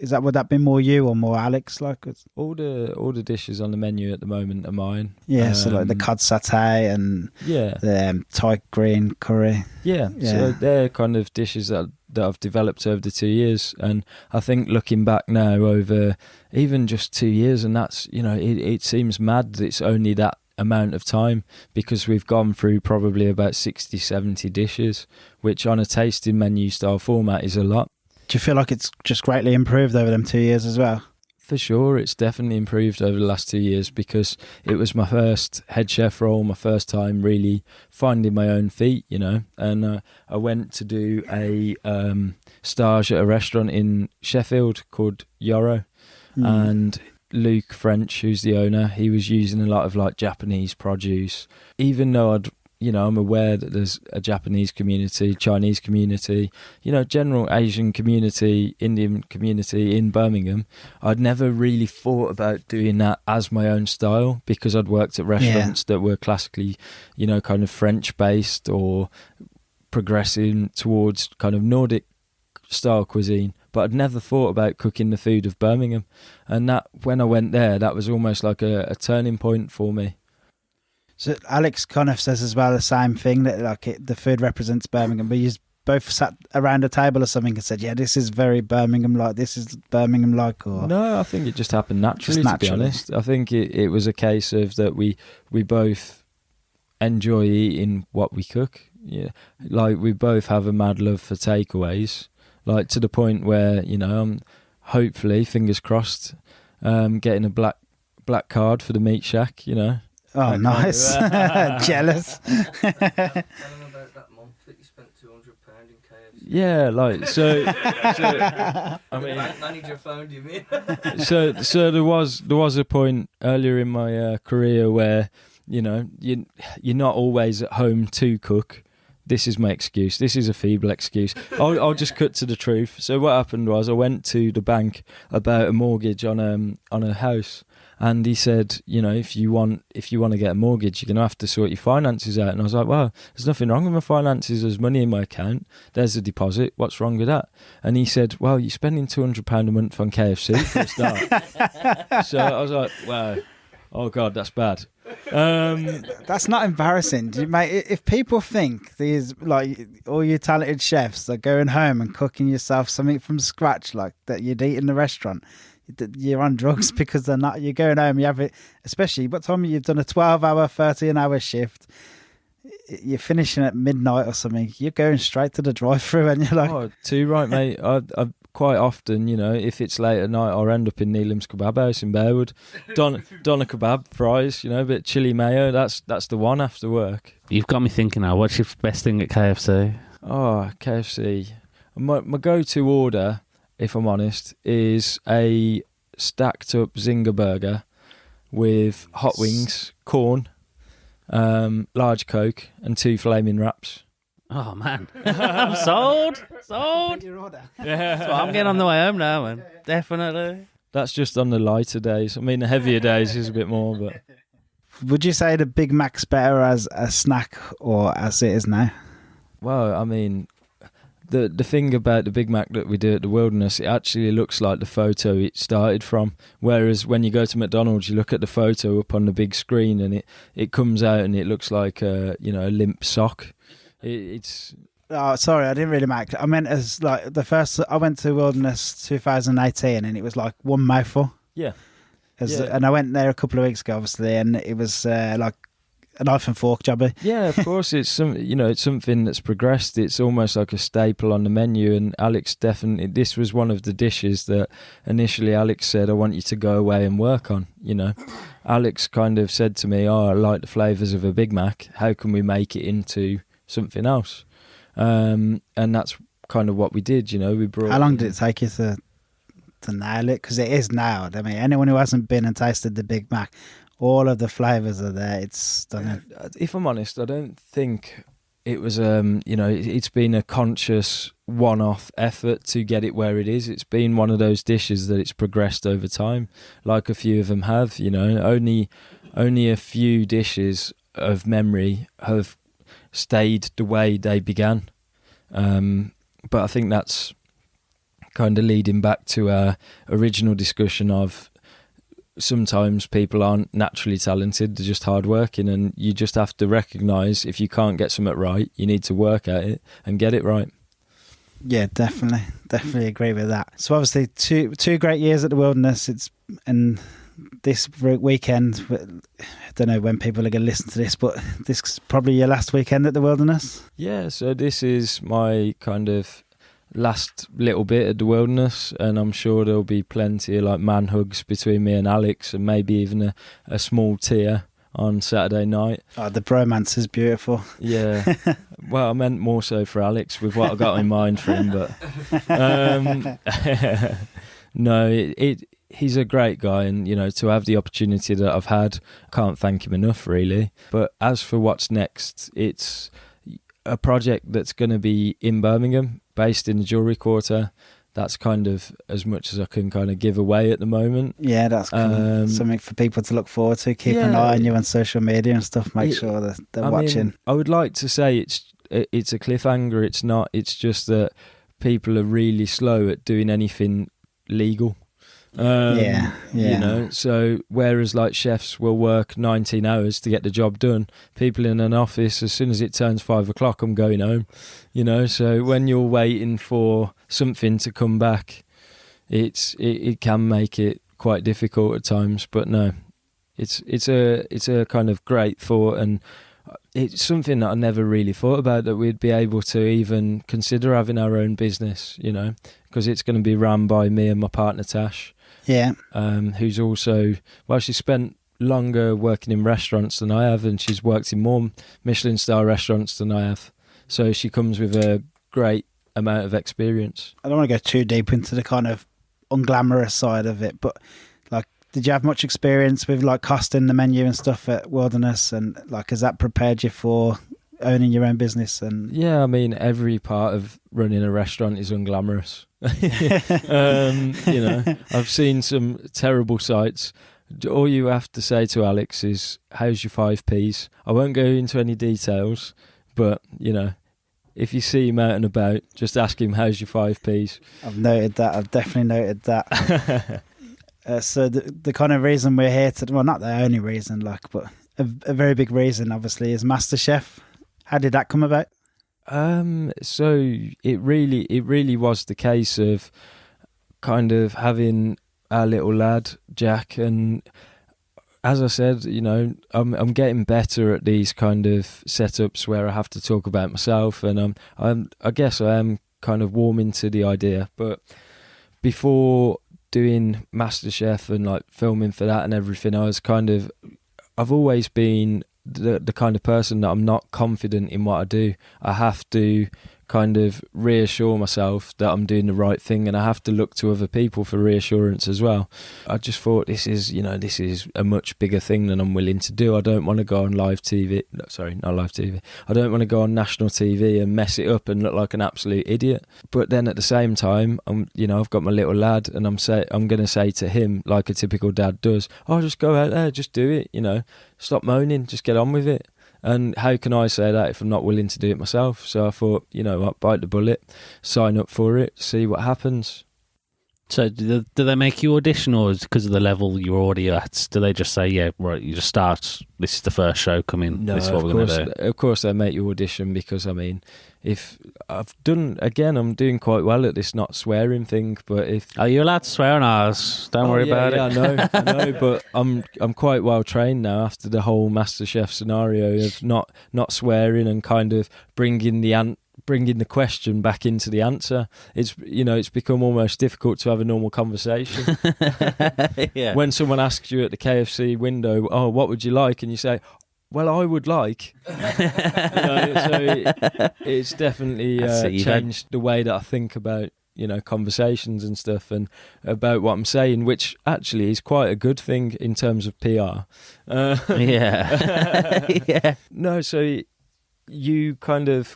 Would that be more you or more Alex? Like, all the dishes on the menu at the moment are mine. Yeah, so like the cod satay and the Thai green curry. Yeah, so they're kind of dishes that I've developed over the 2 years, and I think looking back now over even just 2 years, and that's, it seems mad that it's only that amount of time because we've gone through probably about 60-70 dishes, which on a tasting menu style format is a lot. Do you feel like it's just greatly improved over them 2 years as well? For sure, it's definitely improved over the last 2 years because it was my first head chef role, my first time really finding my own feet, and I went to do a stage at a restaurant in Sheffield called Yoro, and Luke French, who's the owner, he was using a lot of like Japanese produce, even though I'm aware that there's a Japanese community, Chinese community, general Asian community, Indian community in Birmingham. I'd never really thought about doing that as my own style because I'd worked at restaurants that were classically, kind of French based or progressing towards kind of Nordic style cuisine. But I'd never thought about cooking the food of Birmingham. And that, when I went there, that was almost like a turning point for me. So Alex kind of says as well the same thing, that like the food represents Birmingham, but you both sat around a table or something and said, yeah, this is very Birmingham-like, this is Birmingham-like, or... No, I think it just happened naturally, to be honest. I think it was a case of that we both enjoy eating what we cook. Yeah, like we both have a mad love for takeaways, like to the point where, I'm hopefully, fingers crossed, getting a black card for the Meat Shack, Oh, nice. Jealous. Tell them about that month that you spent £200 in KFC. Yeah, like, so I mean... The manager phoned you, mean? So there was a point earlier in my career where, you're not always at home to cook. This is my excuse. This is a feeble excuse. I'll just cut to the truth. So what happened was I went to the bank about a mortgage on a house. And he said, if you want to get a mortgage, you're going to have to sort your finances out. And I was like, well, there's nothing wrong with my finances. There's money in my account. There's a deposit. What's wrong with that? And he said, well, you're spending £200 a month on KFC for a start. So I was like, wow, oh God, that's bad. That's not embarrassing, mate. If people think these, like, all you talented chefs are going home and cooking yourself something from scratch like that you'd eat in the restaurant, you're on drugs because they're not. You're going home, you have it, especially what time you've done a 12-hour, 13-hour shift, you're finishing at midnight or something, you're going straight to the drive-thru and you're like, oh, too right, mate. I quite often, if it's late at night, I'll end up in Neelam's Kebab House in Bearwood. Doner kebab, fries, a bit chili mayo, that's the one after work. You've got me thinking now, what's your best thing at KFC? Oh, KFC. My go-to order, if I'm honest, is a stacked up Zinger burger with hot wings, corn, large Coke, and 2 flaming wraps. Oh man, I'm sold. your order. Yeah, so I'm getting on the way home now, man. Definitely. That's just on the lighter days. I mean, the heavier days is a bit more, but. Would you say the Big Mac's better as a snack or as it is now? Well, I mean, the thing about the Big Mac that we do at the Wilderness, it actually looks like the photo it started from. Whereas when you go to McDonald's, you look at the photo up on the big screen, and it comes out and it looks like a limp sock. It's. Oh, sorry, I didn't really make. I meant as like the first. I went to Wilderness 2018, and it was like one mouthful. Yeah. And I went there a couple of weeks ago, obviously, and it was like a knife and fork jobby. Yeah, of course, it's something that's progressed. It's almost like a staple on the menu. And Alex definitely, this was one of the dishes that initially Alex said, "I want you to go away and work on." Alex kind of said to me, "Oh, I like the flavours of a Big Mac. How can we make it into something else?" And that's kind of what we did. We brought. How long did it take you to nail it? Because it is nailed. I mean, anyone who hasn't been and tasted the Big Mac, all of the flavours are there. It's stunning. If I'm honest, I don't think it was. It's been a conscious one-off effort to get it where it is. It's been one of those dishes that it's progressed over time, like a few of them have. Only a few dishes of memory have stayed the way they began. But I think that's kind of leading back to our original discussion of sometimes people aren't naturally talented, they're just hardworking, and you just have to recognise if you can't get something right, you need to work at it and get it right. Yeah, definitely agree with that. So obviously two great years at the Wilderness. And this weekend, I don't know when people are going to listen to this, but this is probably your last weekend at the Wilderness. Yeah, so this is my kind of last little bit at the Wilderness, and I'm sure there'll be plenty of like man hugs between me and Alex, and maybe even a small tear on Saturday night. Oh, the bromance is beautiful. Yeah. Well, I meant more so for Alex with what I got in mind for him, but no, he's a great guy, and to have the opportunity that I've had, I can't thank him enough, really. But as for what's next, it's a project that's going to be in Birmingham, based in the Jewellery Quarter. That's kind of as much as I can kind of give away at the moment. Yeah, that's cool. Something for people to look forward to. Keep an eye on you on social media and stuff. Make sure that they're watching. I would like to say it's a cliffhanger. It's not. It's just that people are really slow at doing anything legal. So whereas like chefs will work 19 hours to get the job done, people in an office, as soon as it turns 5 o'clock, I'm going home. So when you're waiting for something to come back, it can make it quite difficult at times. But no, it's a kind of great thought, and it's something that I never really thought about, that we'd be able to even consider having our own business, because it's going to be run by me and my partner Tash. Yeah. Who's also, she spent longer working in restaurants than I have, and she's worked in more Michelin star restaurants than I have. So she comes with a great amount of experience. I don't want to go too deep into the kind of unglamorous side of it, but like, did you have much experience with like costing the menu and stuff at Wilderness, and like, has that prepared you for owning your own business? And yeah, I mean, every part of running a restaurant is unglamorous. I've seen some terrible sights. All you have to say to Alex is, "How's your 5Ps?" I won't go into any details, but if you see him out and about, just ask him, "How's your 5Ps?" I've noted that. I've definitely noted that. So the kind of reason we're here well, not the only reason, but a very big reason, obviously, is MasterChef. How did that come about? So it really was the case of kind of having our little lad Jack, and as I said, I'm getting better at these kind of setups where I have to talk about myself, and I guess I am kind of warming to the idea. But before doing MasterChef and like filming for that and everything, I've always been the kind of person that I'm not confident in what I do. I have to kind of reassure myself that I'm doing the right thing, and I have to look to other people for reassurance as well. I just thought this is a much bigger thing than I'm willing to do. I don't want to go on live TV. Sorry, not live TV. I don't want to go on national TV and mess it up and look like an absolute idiot. But then at the same time, I've got my little lad, and I'm going to say to him, like a typical dad does, "Oh, just go out there, just do it. Stop moaning, just get on with it." And how can I say that if I'm not willing to do it myself? So I thought, you know what, bite the bullet, sign up for it, see what happens. So do they make you audition, or is it because of the level you're already at? Do they just say, yeah, right, you just start, this is the first show, come in, No, this is what we're going to do? Of course they make you audition, because, I mean, if I've done, again, I'm doing quite well at this not swearing thing, but if... Are you allowed to swear on ours? Don't worry about it. I know, but I'm quite well trained now after the whole Masterchef scenario of not swearing and kind of bringing the question back into the answer. It's become almost difficult to have a normal conversation. Yeah. When someone asks you at the KFC window, oh, what would you like? And you say, well, I would like. It's definitely changed the way that I think about, conversations and stuff, and about what I'm saying, which actually is quite a good thing in terms of PR. Yeah. Yeah. No, so you kind of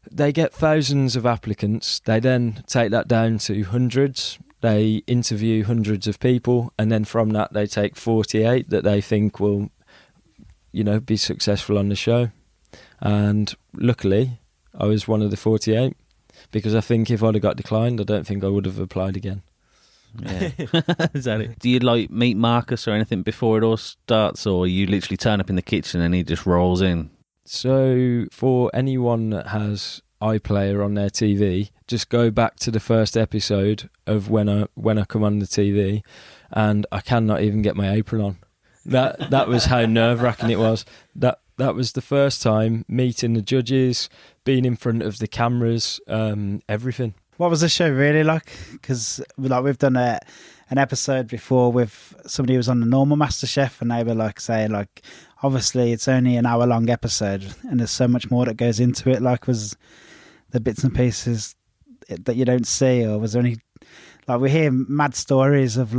they get thousands of applicants. They then take that down to hundreds. They interview hundreds of people, and then from that they take 48 that they think will, be successful on the show. And luckily, I was one of the 48, because I think if I'd have got declined, I don't think I would have applied again. Yeah. Exactly. Do you meet Marcus or anything before it all starts, or you literally turn up in the kitchen and he just rolls in? So for anyone that has iPlayer on their TV, just go back to the first episode of when I come on the TV, and I cannot even get my apron on. That was how nerve-wracking it was. That was the first time meeting the judges, being in front of the cameras, everything. What was the show really like? Because we've done an episode before with somebody who was on the normal MasterChef, and they were saying obviously it's only an hour-long episode, and there's so much more that goes into it. Was the bits and pieces that you don't see, or was there any? We hear mad stories of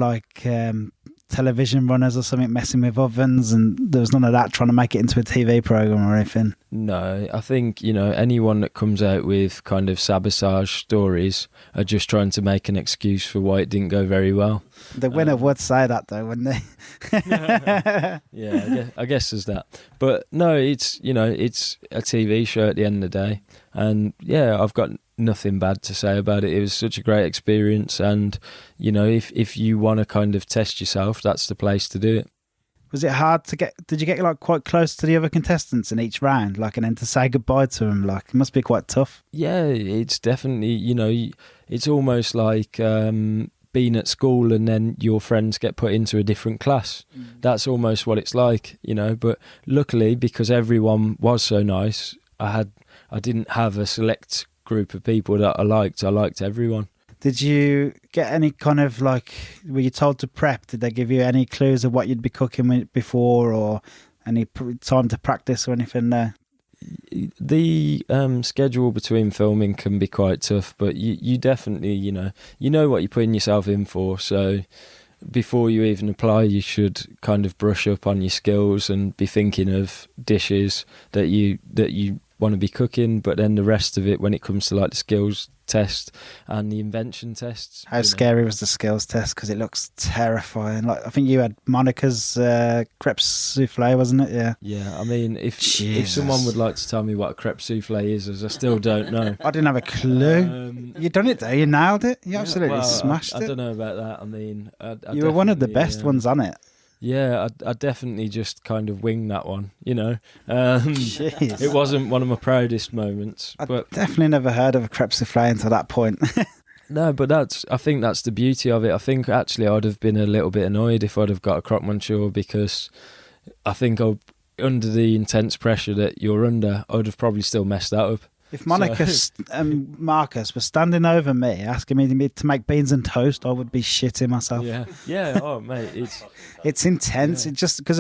television runners or something messing with ovens, and there was none of that trying to make it into a TV program or anything. No, I think, anyone that comes out with kind of sabotage stories are just trying to make an excuse for why it didn't go very well. The winner would say that though, wouldn't they? Yeah, I guess there's that. But no, it's a TV show at the end of the day. And yeah, I've got nothing bad to say about it. It was such a great experience, and if you want to kind of test yourself, that's the place to do it. Was it hard to get? Did you get quite close to the other contestants in each round, and then to say goodbye to them? It must be quite tough. Yeah, it's definitely it's almost like being at school and then your friends get put into a different class. That's almost what it's like, But luckily, because everyone was so nice, I didn't have a select group of people that I liked. I liked everyone. Did you get any kind of were you told to prep? Did they give you any clues of what you'd be cooking with before, or any time to practice or anything there? The schedule between filming can be quite tough, but you definitely, you know what you're putting yourself in for. So before you even apply, you should kind of brush up on your skills and be thinking of dishes that you want to be cooking, but then the rest of it, when it comes to the skills test and the invention tests. How scary was the skills test? Because it looks terrifying. I think you had Monica's crepe souffle, wasn't it? Yeah. I mean, if someone would like to tell me what a crepe souffle is, as I still don't know. I didn't have a clue. You done it though. You nailed it. You absolutely smashed it. I don't know about that. I mean, you were one of the best ones on it. Yeah, I definitely just kind of winged that one, Jeez. It wasn't one of my proudest moments. But definitely never heard of a crepe souffle until that point. No, but I think that's the beauty of it. I think actually I'd have been a little bit annoyed if I'd have got a croque monsieur, because I think under the intense pressure that you're under, I'd have probably still messed that up. If Monica and Marcus were standing over me asking me to make beans and toast, I would be shitting myself. Yeah. Oh, mate, it's intense. Yeah. It just because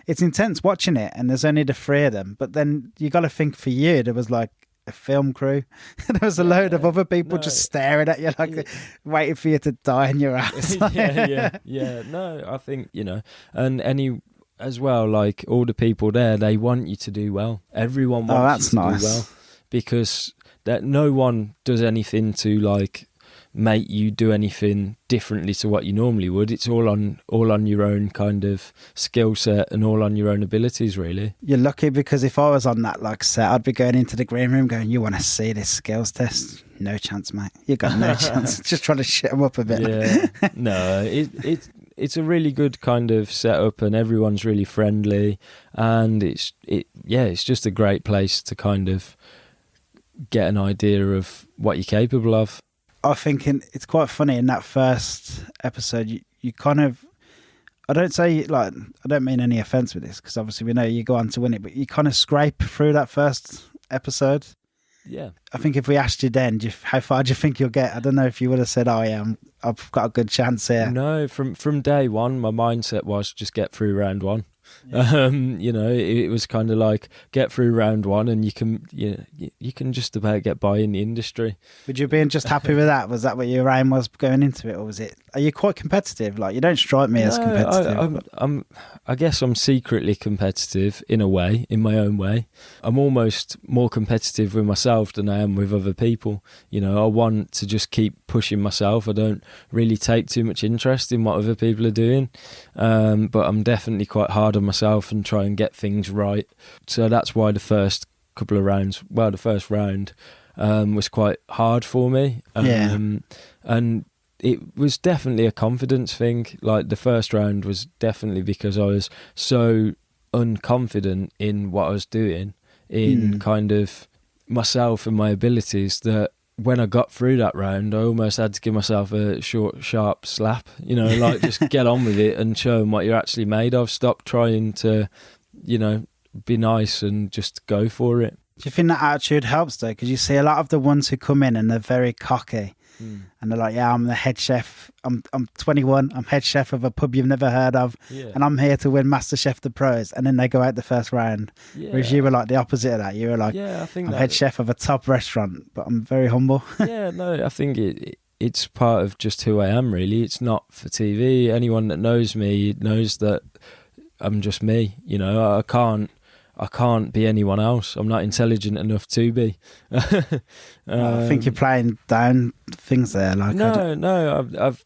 it's intense watching it, and there's only the three of them. But then you got to think, for you, there was a film crew. There was a load of other people just staring at you, waiting for you to die in your ass. Yeah. No, I think and as well, all the people there, they want you to do well. Everyone wants you to do well. Because that no one does anything to make you do anything differently to what you normally would. It's all on your own kind of skill set and all on your own abilities, really. You're lucky, because if I was on that like set, I'd be going into the green room going, "You want to see this skills test? No chance, mate. You got no chance." Just trying to shit them up a bit. Yeah, no, it's a really good kind of setup, and everyone's really friendly, and it's just a great place to kind of get an idea of what you're capable of. I think it's quite funny in that first episode. You kind of, I don't mean any offence with this, because obviously we know you go on to win it, but you kind of scrape through that first episode. Yeah, I think if we asked you then, how far do you think you'll get? I don't know if you would have said, "Oh yeah, I've got a good chance here." No, from day one, my mindset was just get through round one. Yeah. It was kind of like get through round one, and you can just about get by in the industry. Would you be just happy with that? Was that what your aim was going into it, or was it? Are you quite competitive? Like, you don't strike me as competitive. I guess I'm secretly competitive in a way, in my own way. I'm almost more competitive with myself than I am with other people. I want to just keep pushing myself. I don't really take too much interest in what other people are doing, but I'm definitely quite hard on myself and try and get things right. So that's why the first couple of rounds, the first round was quite hard for me. And it was definitely a confidence thing. Like, the first round was definitely because I was so unconfident in what I was doing, in kind of myself and my abilities, that when I got through that round, I almost had to give myself a short, sharp slap, like just get on with it and show them what you're actually made of. Stop trying to, be nice and just go for it. Do you think that attitude helps though? Because you see a lot of the ones who come in and they're very cocky. And they're like, "Yeah, I'm the head chef. I'm 21. I'm head chef of a pub you've never heard of, and I'm here to win Masterchef The Pros." And then they go out the first round. Yeah. Whereas you were like the opposite of that. You were like, I think "I'm head chef of a top restaurant, but I'm very humble." I think it's part of just who I am, really. It's not for TV. Anyone that knows me knows that I'm just me. I can't be anyone else. I'm not intelligent enough to be. I think you're playing down things there. Like, I've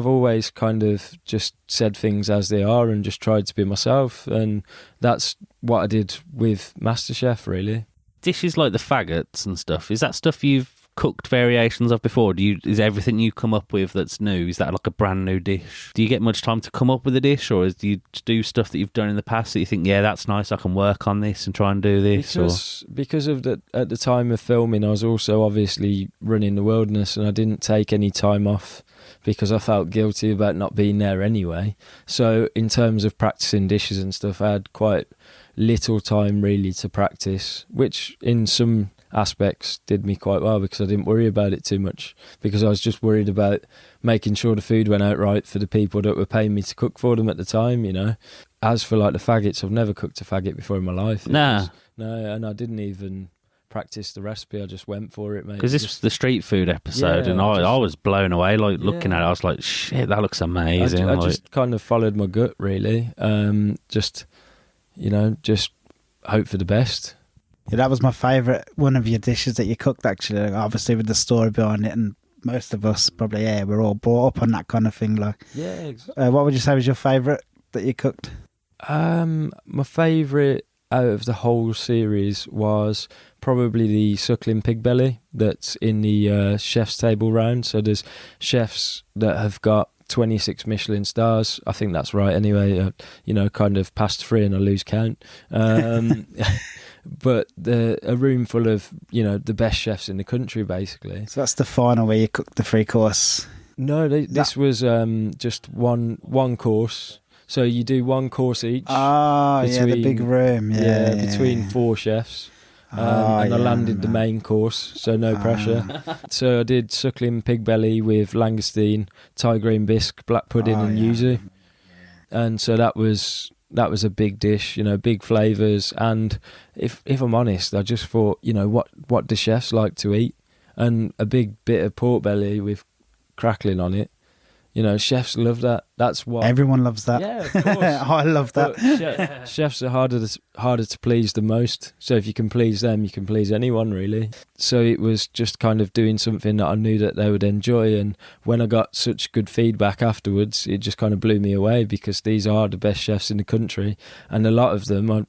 always kind of just said things as they are and just tried to be myself, and that's what I did with MasterChef, really. Dishes like the faggots and stuff, is that stuff you've cooked variations of before? Is everything you come up with that's new, is that like a brand new dish? Do you get much time to come up with a dish, or do you do stuff that you've done in the past that you think, yeah, that's nice, I can work on this and try and do this? Because of at the time of filming, I was also obviously running the wilderness, and I didn't take any time off because I felt guilty about not being there anyway. So in terms of practicing dishes and stuff, I had quite little time really to practice, which in some aspects did me quite well, because I didn't worry about it too much, because I was just worried about making sure the food went out right for the people that were paying me to cook for them at the time. As for like the faggots, I've never cooked a faggot before in my life. No, and I didn't even practice the recipe. I just went for it, mate. Because this was the street food episode, and I was blown away. Like, looking at it, I was like, shit, that looks amazing. I just kind of followed my gut, really. Just hope for the best. Yeah, that was my favourite one of your dishes that you cooked, actually. Obviously, with the story behind it, and most of us probably, we're all brought up on that kind of thing. Like, exactly. What would you say was your favourite that you cooked? My favourite out of the whole series was probably the suckling pig belly that's in the chef's table round. So there's chefs that have got 26 Michelin stars. I think that's right anyway. Kind of past 3 and I lose count. But a room full of, the best chefs in the country, basically. So that's the final where you cooked the 3-course? No, this was just one course. So you do one course each. The big room. Between 4 chefs. And I landed the main course, so no pressure. So I did suckling pig belly with langoustine, Thai green bisque, black pudding and yuzu. And so that was a big dish, big flavours. And if I'm honest, I just thought, what do chefs like to eat? And a big bit of pork belly with crackling on it, You know, chefs love that. That's what Everyone loves that. Yeah, of course. I love that. But chefs are harder to please the most. So if you can please them, you can please anyone, really. So it was just kind of doing something that I knew that they would enjoy. And when I got such good feedback afterwards, it just kind of blew me away, because these are the best chefs in the country. And a lot of them,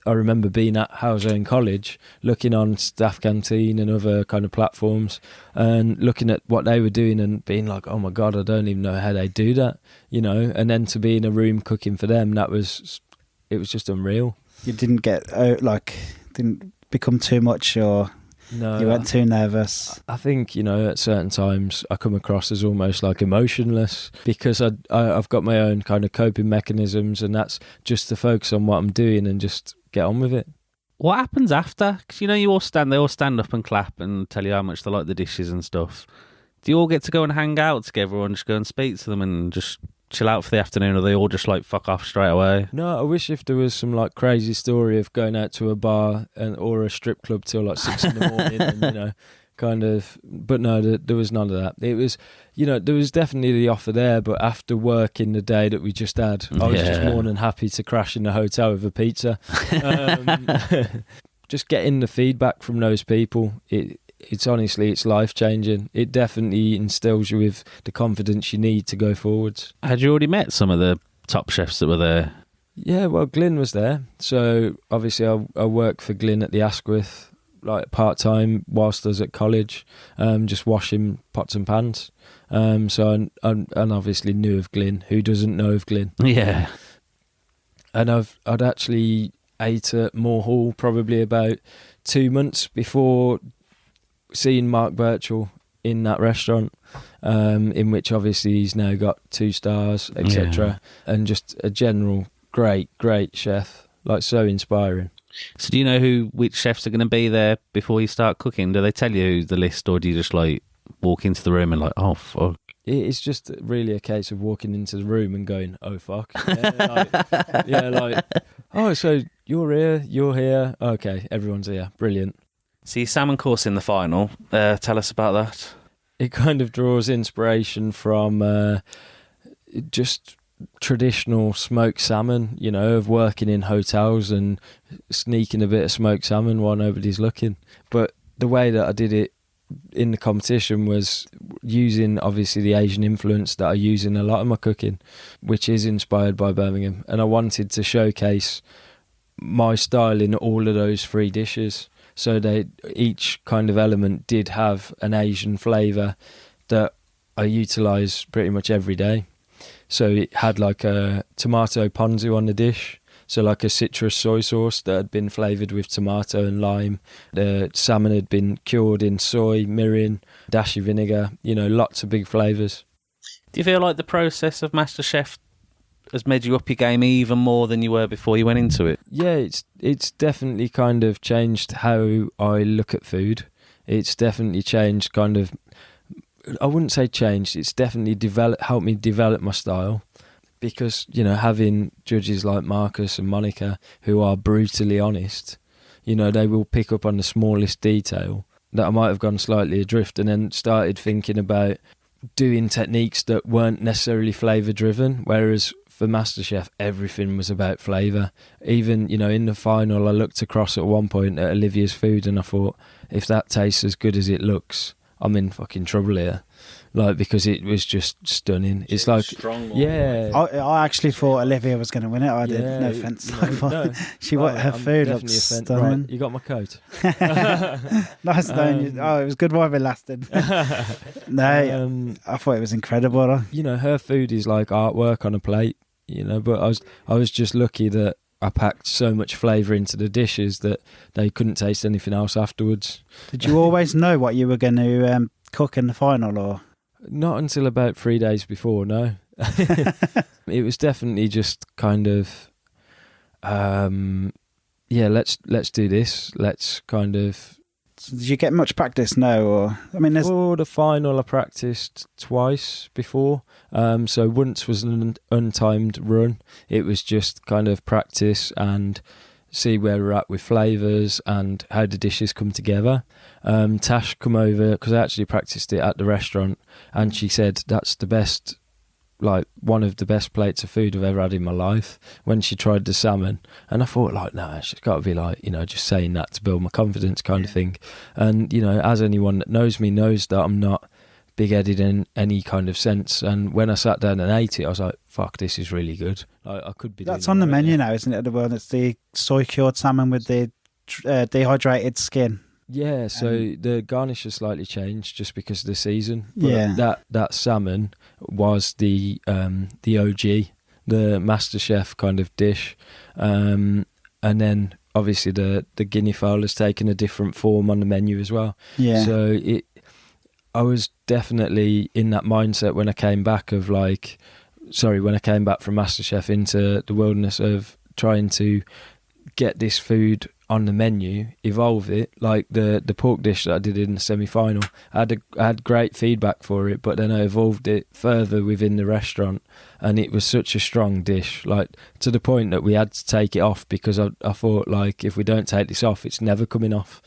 I remember being at House Own College, looking on Staff Canteen and other kind of platforms, and looking at what they were doing and being like, oh my God, I don't even know how they do that, you know. And then to be in a room cooking for them, it was just unreal. You didn't get didn't become too much, or No, you weren't too nervous? I think, you know, at certain times I come across as almost like emotionless, because I've got my own kind of coping mechanisms, and that's just to focus on what I'm doing and just get on with it. What happens after? Because, you know, they all stand up and clap and tell you how much they like the dishes and stuff. Do you all get to go and hang out together, or just go and speak to them and just chill out for the afternoon, or they all just like fuck off straight away? No, I wish if there was some like crazy story of going out to a bar or a strip club till like 6 in the morning and, you know, kind of, but no, there was none of that. It was, you know, there was definitely the offer there, but after work in the day that we just had, I was just more than happy to crash in the hotel with a pizza. Just getting the feedback from those people, it's honestly, it's life-changing. It definitely instills you with the confidence you need to go forwards. Had you already met some of the top chefs that were there? Yeah, well, Glyn was there. So obviously I worked for Glyn at the Asquith, like part-time whilst I was at college, just washing pots and pans. So I obviously knew of Glyn. Who doesn't know of Glyn? Yeah. And I'd actually ate at Moore Hall probably about 2 months before seeing Mark Birchall in that restaurant, in which obviously he's now got 2 stars, etc. And just a general great chef, like so inspiring. So do you know which chefs are going to be there before you start cooking? Do they tell you the list, or do you just like walk into the room and like, oh fuck? It's just really a case of walking into the room and going, oh fuck. Like, oh, so you're here. Okay, everyone's here. Brilliant. So your salmon course in the final, tell us about that. It kind of draws inspiration from just traditional smoked salmon, you know, of working in hotels and sneaking a bit of smoked salmon while nobody's looking. But the way that I did it in the competition was using obviously the Asian influence that I use in a lot of my cooking, which is inspired by Birmingham. And I wanted to showcase my style in all of those 3 dishes. So each kind of element did have an Asian flavour that I utilise pretty much every day. So it had like a tomato ponzu on the dish, so like a citrus soy sauce that had been flavoured with tomato and lime. The salmon had been cured in soy, mirin, dashi vinegar, you know, lots of big flavours. Do you feel like the process of MasterChef has made you up your game even more than you were before you went into it? Yeah, it's definitely kind of changed how I look at food. It's definitely changed kind of, I wouldn't say changed, it's definitely helped me develop my style, because, you know, having judges like Marcus and Monica who are brutally honest, you know, they will pick up on the smallest detail that I might have gone slightly adrift, and then started thinking about doing techniques that weren't necessarily flavour driven, whereas for MasterChef everything was about flavour. Even, you know, in the final I looked across at one point at Olivia's food and I thought, if that tastes as good as it looks, I'm in fucking trouble here, like, because it was just stunning. It's like, yeah. I actually thought Olivia was going to win it. I did. No offence. No. Her food looked stunning. Right, you got my coat. Nice knowing you. Oh, it was good while it lasted. No, I thought it was incredible. You know, her food is like artwork on a plate. You know, but I was just lucky that I packed so much flavour into the dishes that they couldn't taste anything else afterwards. Did you always know what you were going to cook in the final, or? Not until about 3 days before, no. It was definitely just kind of, let's do this. Let's kind of... So did you get much practice? No, or I mean, for the final, I practiced twice before. So once was an untimed run. It was just kind of practice and see where we're at with flavours and how the dishes come together. Tash come over, because I actually practiced it at the restaurant, and she said that's the best like one of the best plates of food I've ever had in my life when she tried the salmon. And I thought, like, no, she's got to be like, you know, just saying that to build my confidence kind of thing. And, you know, as anyone that knows me knows that I'm not big-headed in any kind of sense. And when I sat down and ate it, I was like, fuck, this is really good. I could be That's doing on the it menu later. now, isn't it? Well, it's the soy-cured salmon with the dehydrated skin. Yeah, so the garnish has slightly changed just because of the season. But Yeah. that salmon was the OG, the Masterchef kind of dish. And then obviously the guinea fowl has taken a different form on the menu as well. Yeah. So I was definitely in that mindset when I came back when I came back from MasterChef into the wilderness of trying to get this food on the menu, evolve it, like the pork dish that I did in the semi-final. I had great feedback for it, but then I evolved it further within the restaurant, and it was such a strong dish, like to the point that we had to take it off because I thought, like, if we don't take this off, it's never coming off.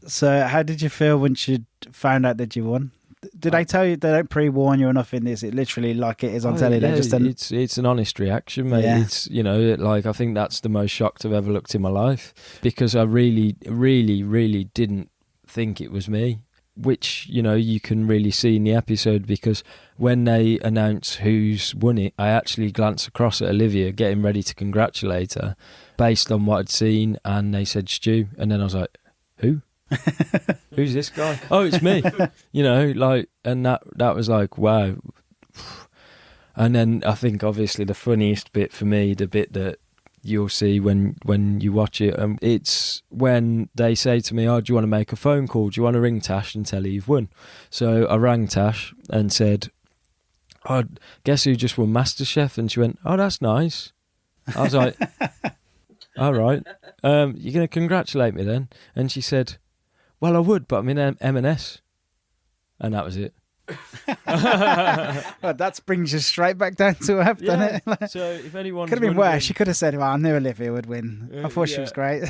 So how did you feel when you found out that you won? Did they tell you, they don't pre-warn you or nothing? Is it literally like it is on telly? Yeah, They just it's an honest reaction, mate. Yeah. It's, you know, like, I think that's the most shocked I've ever looked in my life, because I really, really, really didn't think it was me, which, you know, you can really see in the episode, because when they announce who's won it, I actually glanced across at Olivia getting ready to congratulate her based on what I'd seen, and they said Stu, and then I was like, who? Who's this guy? Oh, it's me. You know, like, and that was like, wow. And then I think obviously the funniest bit for me, the bit that you'll see when you watch it, it's when they say to me, oh, do you want to make a phone call? Do you want to ring Tash and tell her you've won? So I rang Tash and said, oh, guess who just won MasterChef? And she went, oh, that's nice. I was like, all right. You're going to congratulate me then? And she said, well, I would, but I'm in M&S. And that was it. Well, that brings you straight back down to earth, doesn't it? Like, So if anyone could have been worse. She could have said, well, I knew Olivia would win. I thought she was great.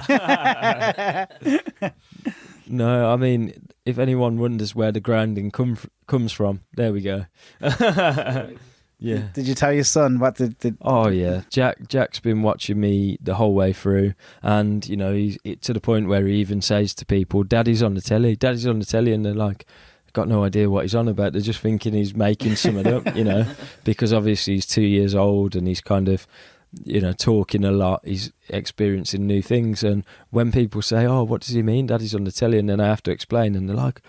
No, I mean, if anyone wonders where the grounding comes from, there we go. Yeah. Did you tell your son what did Oh yeah, Jack's been watching me the whole way through, and you know, he's to the point where he even says to people, "Daddy's on the telly," and they're like, got no idea what he's on about. They're just thinking he's making something up, you know, because obviously he's 2 years old and he's kind of, you know, talking a lot. He's experiencing new things, and when people say, "Oh, what does he mean, Daddy's on the telly?" and then I have to explain, and they're like,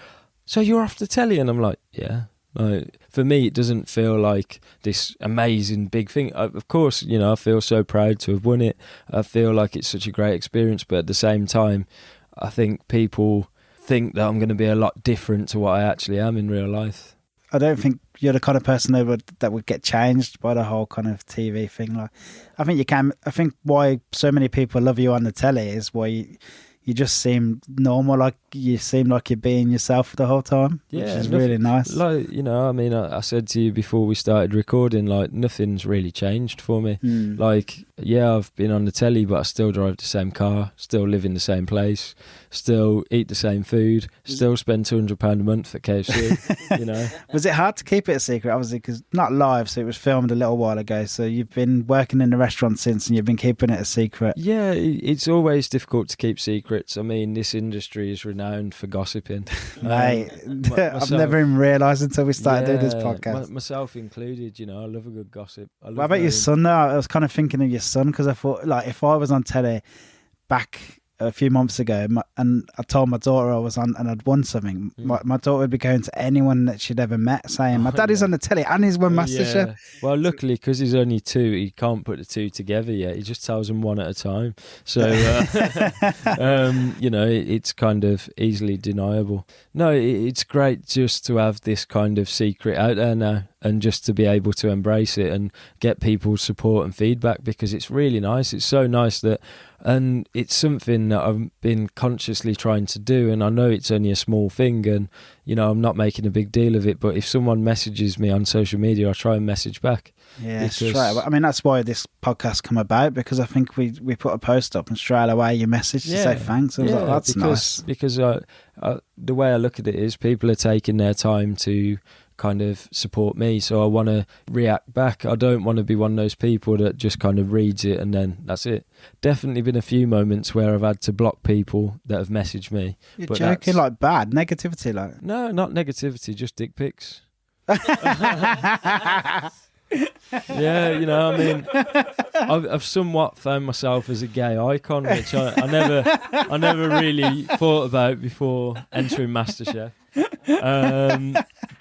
"So you're off the telly?" and I'm like, "Yeah." Like, for me, it doesn't feel like this amazing big thing. Of course, you know, I feel so proud to have won it. I feel like it's such a great experience, but at the same time, I think people think that I'm going to be a lot different to what I actually am in real life. I don't think you're the kind of person that would get changed by the whole kind of TV thing. Like, I think you can. I think why so many people love you on the telly is why you just seem normal, like you seem like you're being yourself the whole time, which is really nice. Like, you know, I mean, I said to you before we started recording, like, nothing's really changed for me. Like, yeah, I've been on the telly, but I still drive the same car, still live in the same place, still eat the same food, still spend £200 a month at KFC, you know. Was it hard to keep it a secret? Obviously, because not live, so it was filmed a little while ago. So you've been working in the restaurant since, and you've been keeping it a secret. Yeah, it's always difficult to keep secrets. I mean, this industry is renowned for gossiping. Mate, I've never even realised until we started doing this podcast. Myself included, you know, I love a good gossip. What about your son, though? I was kind of thinking of your son, because I thought, like, if I was on telly back a few months ago and I told my daughter I was on and I'd won something, my daughter would be going to anyone that she'd ever met saying, my daddy's on the telly and he's won MasterChef. Yeah. Well, luckily, because he's only 2, he can't put the 2 together yet. He just tells them one at a time. So, you know, it's kind of easily deniable. No, it's great just to have this kind of secret out there now, and just to be able to embrace it and get people's support and feedback, because it's really nice. It's so nice that, and it's something that I've been consciously trying to do, and I know it's only a small thing, and, you know, I'm not making a big deal of it, but if someone messages me on social media, I try and message back. Yeah, straight away. I mean, that's why this podcast come about, because I think we put a post up and straight away you message to say thanks. I was like, that's nice. Because the way I look at it is, people are taking their time to kind of support me. So I want to react back. I don't want to be one of those people that just kind of reads it and then that's it. Definitely been a few moments where I've had to block people that have messaged me. You're but joking, like bad negativity, like. No, not negativity, just dick pics. Yeah, you know, I mean, I've somewhat found myself as a gay icon, which I never really thought about before entering MasterChef.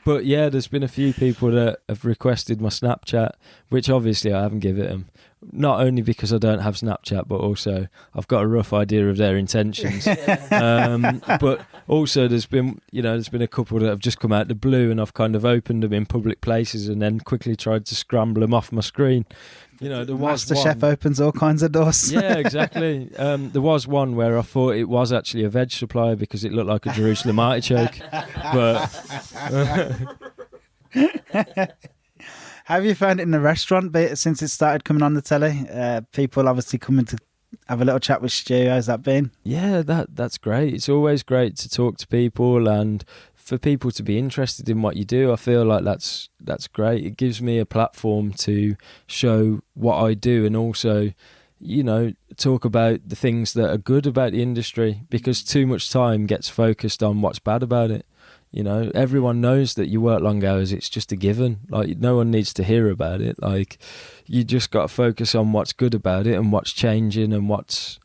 But yeah, there's been a few people that have requested my Snapchat, which obviously I haven't given them. Not only because I don't have Snapchat, but also I've got a rough idea of their intentions. But also there's been a couple that have just come out of the blue, and I've kind of opened them in public places and then quickly tried to scramble them off my screen. You know, there was MasterChef opens all kinds of doors. Yeah, exactly. There was one where I thought it was actually a veg supplier because it looked like a Jerusalem artichoke. But have you found it in the restaurant since it started coming on the telly? People obviously coming to have a little chat with Stu. How's that been? Yeah, that's great. It's always great to talk to people and for people to be interested in what you do. I feel like that's great. It gives me a platform to show what I do and also, you know, talk about the things that are good about the industry, because too much time gets focused on what's bad about it. You know, everyone knows that you work long hours. It's just a given. Like, no one needs to hear about it. Like, you just got to focus on what's good about it and what's changing and what's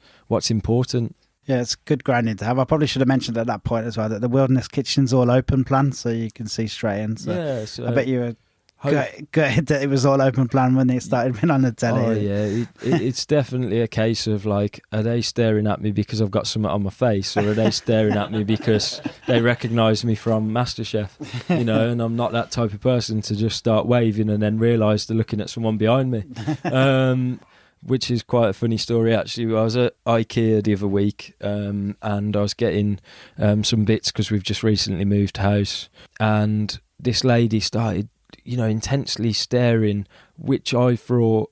important. Yeah, it's good grounding to have. I probably should have mentioned at that point as well that the Wilderness Kitchen's all open plan, so you can see straight in. So yeah, so I bet you were gutted that it was all open plan when it started being on the telly. Oh yeah, it's definitely a case of like, are they staring at me because I've got something on my face, or are they staring at me because they recognise me from MasterChef? You know, and I'm not that type of person to just start waving and then realise they're looking at someone behind me. Which is quite a funny story, actually. I was at IKEA the other week and I was getting some bits because we've just recently moved house, and this lady started, you know, intensely staring, which I thought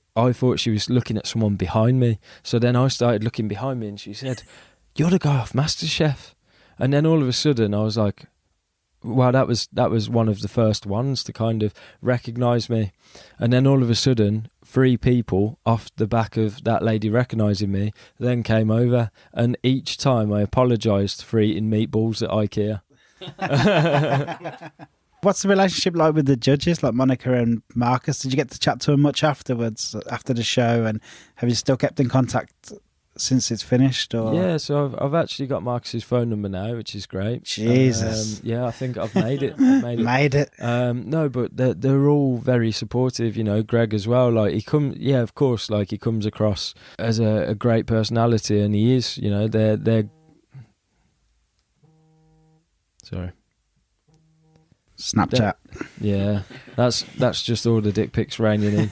she was looking at someone behind me. So then I started looking behind me and she said, "You're the guy off MasterChef." And then all of a sudden I was like, wow, that was one of the first ones to kind of recognise me. And then all of a sudden, 3 people off the back of that lady recognising me then came over, and each time I apologised for eating meatballs at IKEA. What's the relationship like with the judges, like Monica and Marcus? Did you get to chat to them much afterwards, after the show, and have you still kept in contact since it's finished? Or? Yeah, so I've actually got Marcus's phone number now, which is great. Jesus. Yeah, I think I've made it. Made it. No, but they're all very supportive. You know, Greg as well. Like he comes across as a great personality, and he is. You know, they're. Sorry. Snapchat. Yeah, that's just all the dick pics raining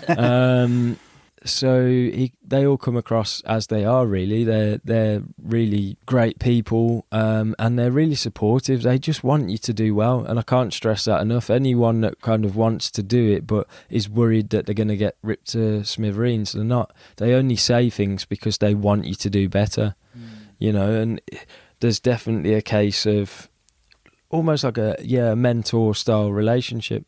in. So they all come across as they are, really. They're really great people, and they're really supportive. They just want you to do well, and I can't stress that enough. Anyone that kind of wants to do it but is worried that they're going to get ripped to smithereens, they're not. They only say things because they want you to do better, you know. And there's definitely a case of almost like a mentor style relationship.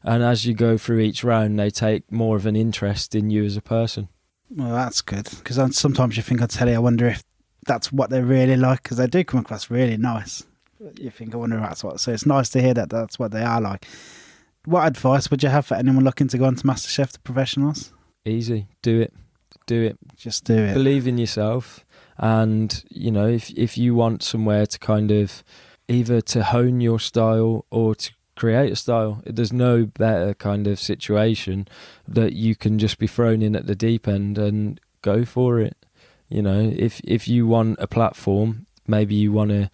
And as you go through each round, they take more of an interest in you as a person. Well, that's good, because sometimes you think on telly, I wonder if that's what they're really like, because they do come across really nice. You think, I wonder if that's what. So it's nice to hear that that's what they are like. What advice would you have for anyone looking to go on to MasterChef The Professionals? Easy. Do it. Just do it. Believe in yourself. And, you know, if you want somewhere to kind of either to hone your style or to create a style, there's no better kind of situation that you can just be thrown in at the deep end and go for it. You know, if you want a platform, maybe you want to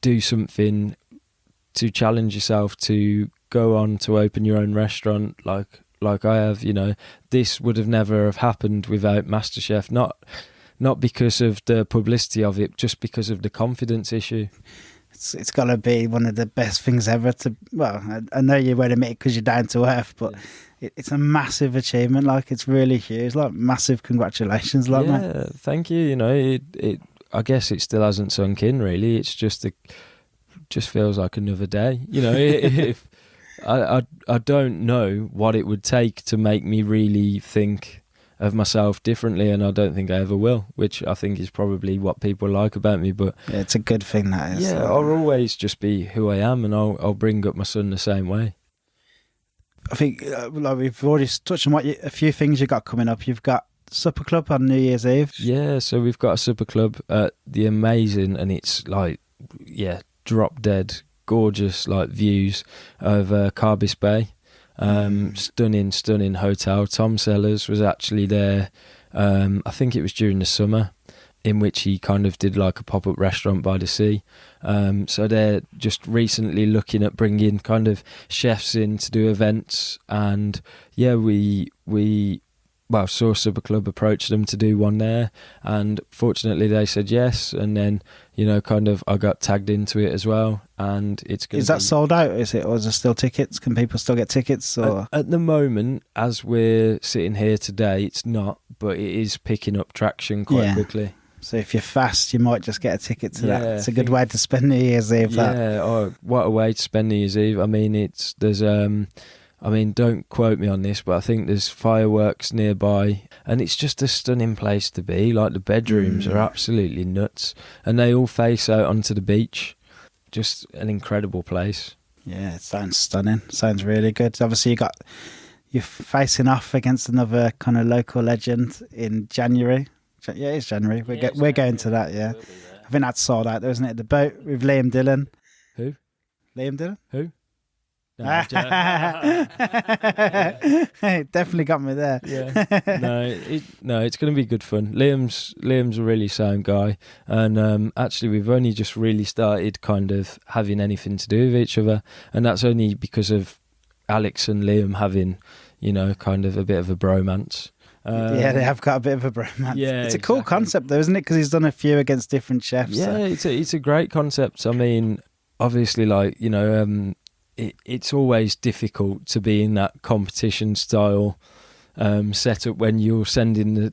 do something to challenge yourself, to go on to open your own restaurant like I have. You know, this would have never have happened without MasterChef, not because of the publicity of it, just because of the confidence issue. It's got to be one of the best things ever to, well, I know you won't admit it because you're down to earth, but it's a massive achievement. Like, it's really huge. Like, massive congratulations. Like, yeah, man. Thank you. You know, it I guess it still hasn't sunk in, really. It's just just feels like another day. You know, if I don't know what it would take to make me really think of myself differently, and I don't think I ever will, which I think is probably what people like about me. But Yeah, it's a good thing, that is. yeah, I'll always just be who I am, and I'll bring up my son the same way. I think like we've already touched on a few things you got coming up. You've got supper club on New Year's Eve. Yeah, so we've got a supper club at the amazing, and it's like, yeah, drop dead gorgeous like views of Cardiff Bay. Stunning hotel. Tom Sellers was actually there. I think it was during the summer, in which he kind of did like a pop-up restaurant by the sea. So they're just recently looking at bringing kind of chefs in to do events, and yeah, we saw Supper Club approach them to do one there, and fortunately they said yes, and then, you know, kind of I got tagged into it as well, and it's going Is that sold out, is it, or is there still tickets? Can people still get tickets? Or at the moment, as we're sitting here today, it's not, but it is picking up traction quite quickly. So if you're fast, you might just get a ticket to that. Yeah, It's a good way to spend New Year's Eve. Yeah, oh, what a way to spend New Year's Eve. I mean, don't quote me on this, but I think there's fireworks nearby, and it's just a stunning place to be. Like, the bedrooms are absolutely nuts, and they all face out onto the beach. Just an incredible place. Yeah, it sounds stunning. Sounds really good. Obviously, you're facing off against another kind of local legend in January. Yeah, it's January. We're going to that. Yeah, I think that's sold out, though, isn't it? The boat with Liam Dillon. Who? Liam Dillon. Who? It definitely got me there. Yeah. No, it's going to be good fun. Liam's a really sound guy, and actually we've only just really started kind of having anything to do with each other, and that's only because of Alex and Liam having, you know, kind of a bit of a bromance. Yeah, they have got a bit of a bromance. Yeah, it's a cool concept, though, isn't it? Because he's done a few against different chefs. Yeah, so. It's a great concept. I mean, obviously, like, you know, it's always difficult to be in that competition style setup when you're sending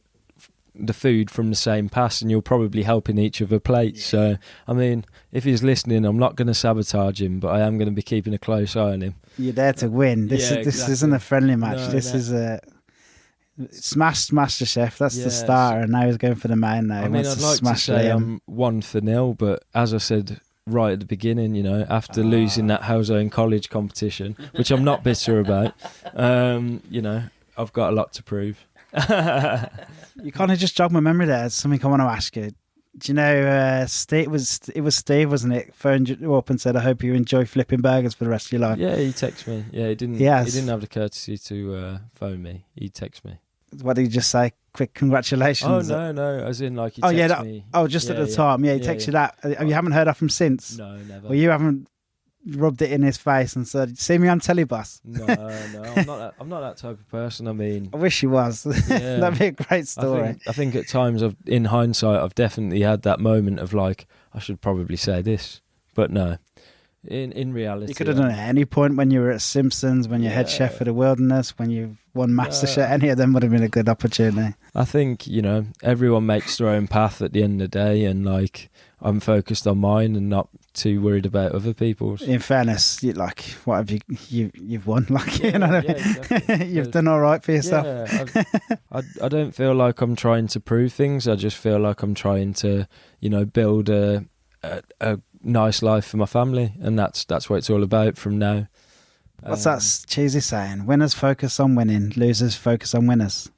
the food from the same pass, and you're probably helping each other plates. Yeah. So, I mean, if he's listening, I'm not going to sabotage him, but I am going to be keeping a close eye on him. You're there to win. This isn't a friendly match. No, this is a smashed Masterchef. That's the starter, and now he's going for the main. Now, I mean, I'd like to say I'm 1-0, but as I said right at the beginning, you know, after losing that Halzone College competition, which I'm not bitter about, you know, I've got a lot to prove. You kind of just jogged my memory there. There's something I want to ask you. Do you know, Steve, it was Steve, wasn't it? Phoned you up and said, "I hope you enjoy flipping burgers for the rest of your life." Yeah, he texted me. Yeah, he didn't have the courtesy to phone me. He texted me. What did he just say? Quick congratulations. Oh no, as in like he texted me. Oh, just at the time. Yeah, he texted you that. You haven't heard of him since? No, never. Well, you haven't rubbed it in his face and said, "See me on telly, boss." No, I'm not that type of person. I mean, I wish he was. Yeah. That'd be a great story. I think at times, in hindsight, I've definitely had that moment of like, I should probably say this, but no. In reality, you could have done it at any point when you were at Simpsons, when you're head chef for the Wilderness, when you won Masterchef. Any of them would have been a good opportunity. I think, you know, everyone makes their own path at the end of the day, and like, I'm focused on mine and not too worried about other people's. In fairness, what have you've won? Like, you know, exactly. You've done all right for yourself. Yeah, I don't feel like I'm trying to prove things. I just feel like I'm trying to, you know, build a nice life for my family, and that's what it's all about from now. What's that cheesy saying? Winners focus on winning, losers focus on winners.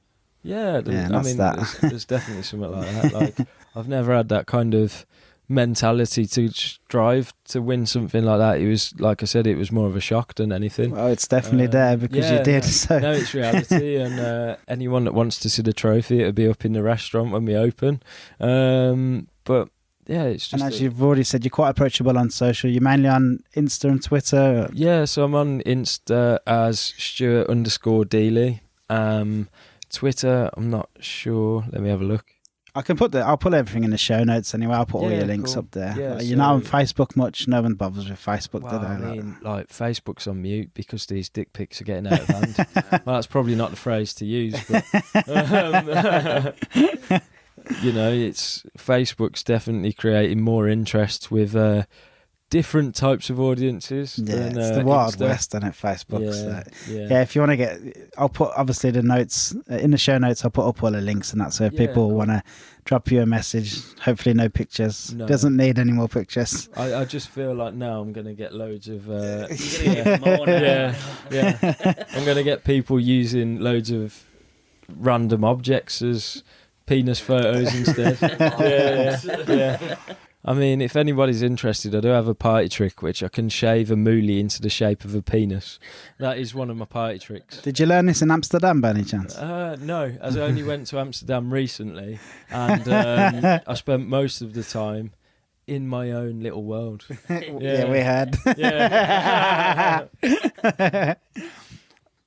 Yeah, I mean, there's definitely something like that. Like, I've never had that kind of mentality to strive to win something like that. It was, like I said, it was more of a shock than anything. Well, it's definitely there because you did. No, it's reality, and anyone that wants to see the trophy, it'll be up in the restaurant when we open. But yeah, it's just. And as you've already said, you're quite approachable on social. You're mainly on Insta and Twitter. Yeah, so I'm on Insta as Stuart_Deeley. Twitter, I'm not sure. Let me have a look. I'll put everything in the show notes anyway. I'll put all your links up there. Yeah, you're not on Facebook much. No one bothers with Facebook. Well, I mean, like, Facebook's on mute because these dick pics are getting out of hand. Well, that's probably not the phrase to use, but you know, Facebook's definitely creating more interest with different types of audiences. Yeah, than, it's the Wild Insta. West, and Facebook. Yeah, So. yeah. Yeah, if you want to get, I'll put obviously the notes in the show notes. I'll put up all the links and that. So if Yeah, people cool. want to drop you a message, hopefully no pictures. No. Doesn't need any more pictures. I just feel like now I'm going to get loads of You're gonna get more now. yeah. I'm going to get people using loads of random objects as penis photos instead. yeah. I mean, if anybody's interested, I do have a party trick which I can shave a moolie into the shape of a penis. That is one of my party tricks. Did you learn this in Amsterdam by any chance? No, as I only went to Amsterdam recently, and I spent most of the time in my own little world. Yeah, we had. Yeah.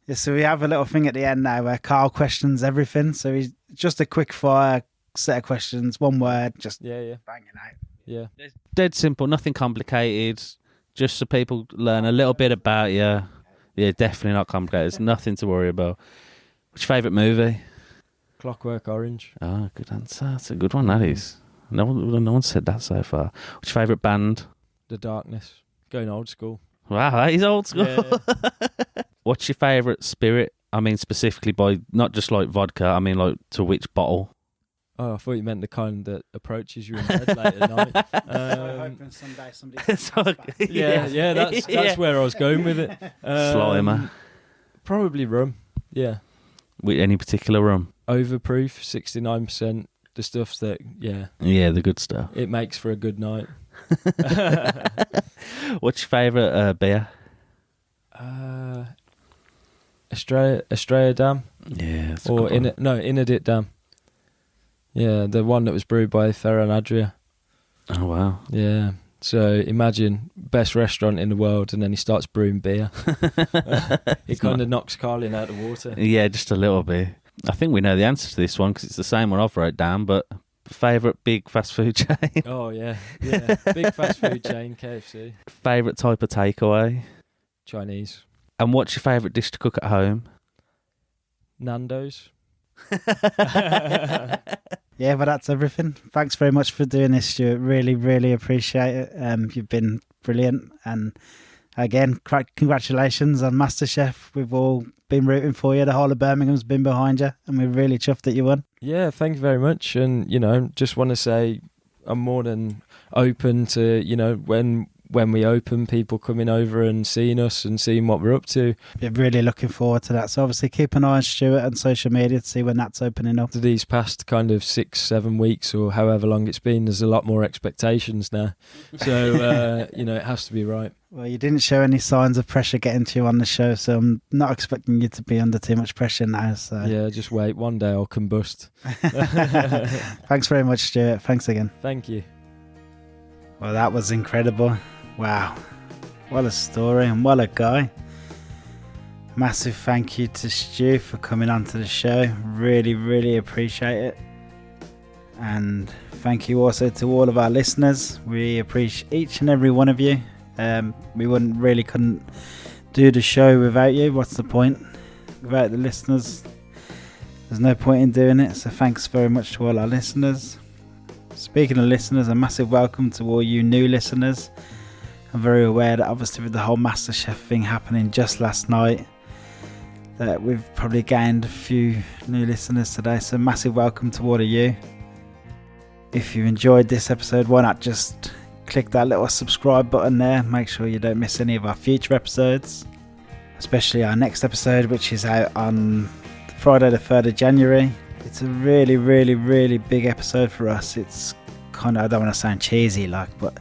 Yeah, so we have a little thing at the end now where Carl questions everything. So he's just a quick fire set of questions, one word, just Yeah. banging out. Yeah. It's dead simple, nothing complicated. Just so people learn a little bit about you. Yeah, definitely not complicated. There's nothing to worry about. What's your favourite movie? Clockwork Orange. Oh, good answer. That's a good one, that is. No one said that so far. What's your favourite band? The Darkness. Going old school. Wow, that is old school. Yeah. What's your favourite spirit? I mean, specifically by not just like vodka. I mean, like to which bottle? Oh, I thought you meant the kind that approaches you in bed late at night. Hoping someday somebody. Yeah, that's where I was going with it. Slimer. Probably rum. Yeah. With any particular rum? Overproof, 69%. The stuff that, Yeah, the good stuff. it makes for a good night. What's your favourite beer? Estrella Dam. Yeah, it's a Or good one. Inedit Dam. Yeah, the one that was brewed by Ferran Adria. Oh wow. Yeah. So imagine best restaurant in the world, and then he starts brewing beer. It kind of knocks Carlin out of the water. Yeah, just a little bit. I think we know the answer to this one because it's the same one I've wrote down. But favourite big fast food chain? Oh yeah. Big fast food chain, KFC. Favourite type of takeaway? Chinese. And what's your favourite dish to cook at home? Nando's. Yeah, but that's everything. Thanks very much for doing this, Stuart. Really, really appreciate it. You've been brilliant. And again, congratulations on MasterChef. We've all been rooting for you. The whole of Birmingham's been behind you, and we're really chuffed that you won. Yeah, thank you very much. And, just want to say I'm more than open to, when we open, people coming over and seeing us and seeing what we're up to. We're really looking forward to that. So obviously keep an eye on Stuart on social media to see when that's opening up. These past kind of 6-7 weeks or however long it's been, there's a lot more expectations now. So, it has to be right. Well, you didn't show any signs of pressure getting to you on the show, so I'm not expecting you to be under too much pressure now. So Yeah, just wait. One day I'll combust. Thanks very much, Stuart. Thanks again. Thank you. Well, that was incredible. Wow. What a story and what a guy. Massive thank you to Stu for coming onto the show. Really, really appreciate it. And thank you also to all of our listeners. We appreciate each and every one of you. We couldn't do the show without you. What's the point? Without the listeners, there's no point in doing it. So thanks very much to all our listeners. Speaking of listeners, a massive welcome to all you new listeners. I'm very aware that obviously with the whole MasterChef thing happening just last night, that we've probably gained a few new listeners today. So massive welcome to all of you. If you enjoyed this episode, why not just click that little subscribe button there. Make sure you don't miss any of our future episodes, especially our next episode, which is out on Friday the 3rd of January. It's a really, really, really big episode for us. It's kind of, I don't want to sound cheesy but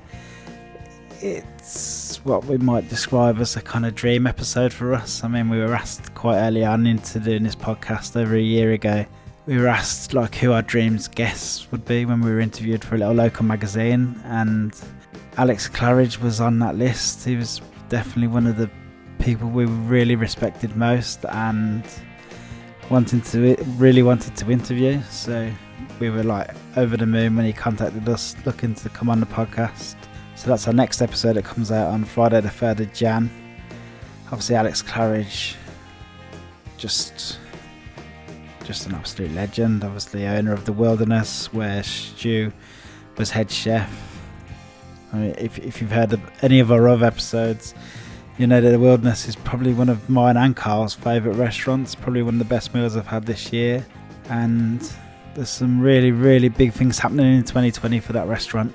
it's what we might describe as a kind of dream episode for us. I mean, we were asked quite early on into doing this podcast over a year ago. We were asked who our dreams guests would be when we were interviewed for a little local magazine, and Alex Claridge was on that list. He was definitely one of the people we really respected most and really wanted to interview. So we were over the moon when he contacted us looking to come on the podcast. So that's our next episode that comes out on Friday the 3rd of Jan. Obviously Alex Claridge, just an absolute legend. Obviously owner of The Wilderness, where Stu was head chef. I mean, if you've heard of any of our other episodes, you know that the Wilderness is probably one of mine and Carl's favourite restaurants, probably one of the best meals I've had this year. And there's some really, really big things happening in 2020 for that restaurant.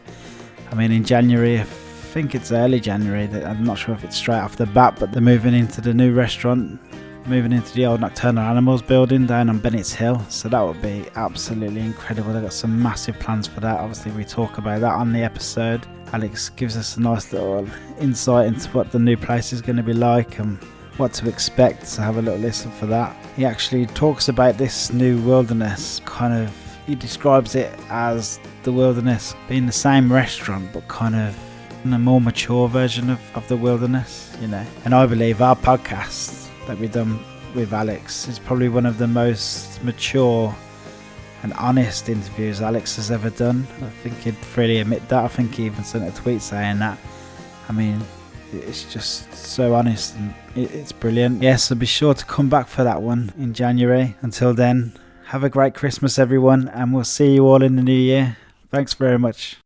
I mean, in January, I think it's early January, I'm not sure if it's straight off the bat, but they're moving into the new restaurant, moving into the old Nocturnal Animals building down on Bennett's Hill. So that would be absolutely incredible. They've got some massive plans for that. Obviously, we talk about that on the episode. Alex gives us a nice little insight into what the new place is going to be like and what to expect, so have a little listen for that. He actually talks about this new Wilderness, he describes it as the Wilderness being the same restaurant but kind of a more mature version of the Wilderness, you know. And I believe our podcast that we've done with Alex is probably one of the most mature and honest interviews Alex has ever done. I think he'd freely admit that. I think he even sent a tweet saying that. I mean, it's just so honest and it's brilliant. Yes, so be sure to come back for that one in January. Until then, have a great Christmas, everyone, and we'll see you all in the new year. Thanks very much.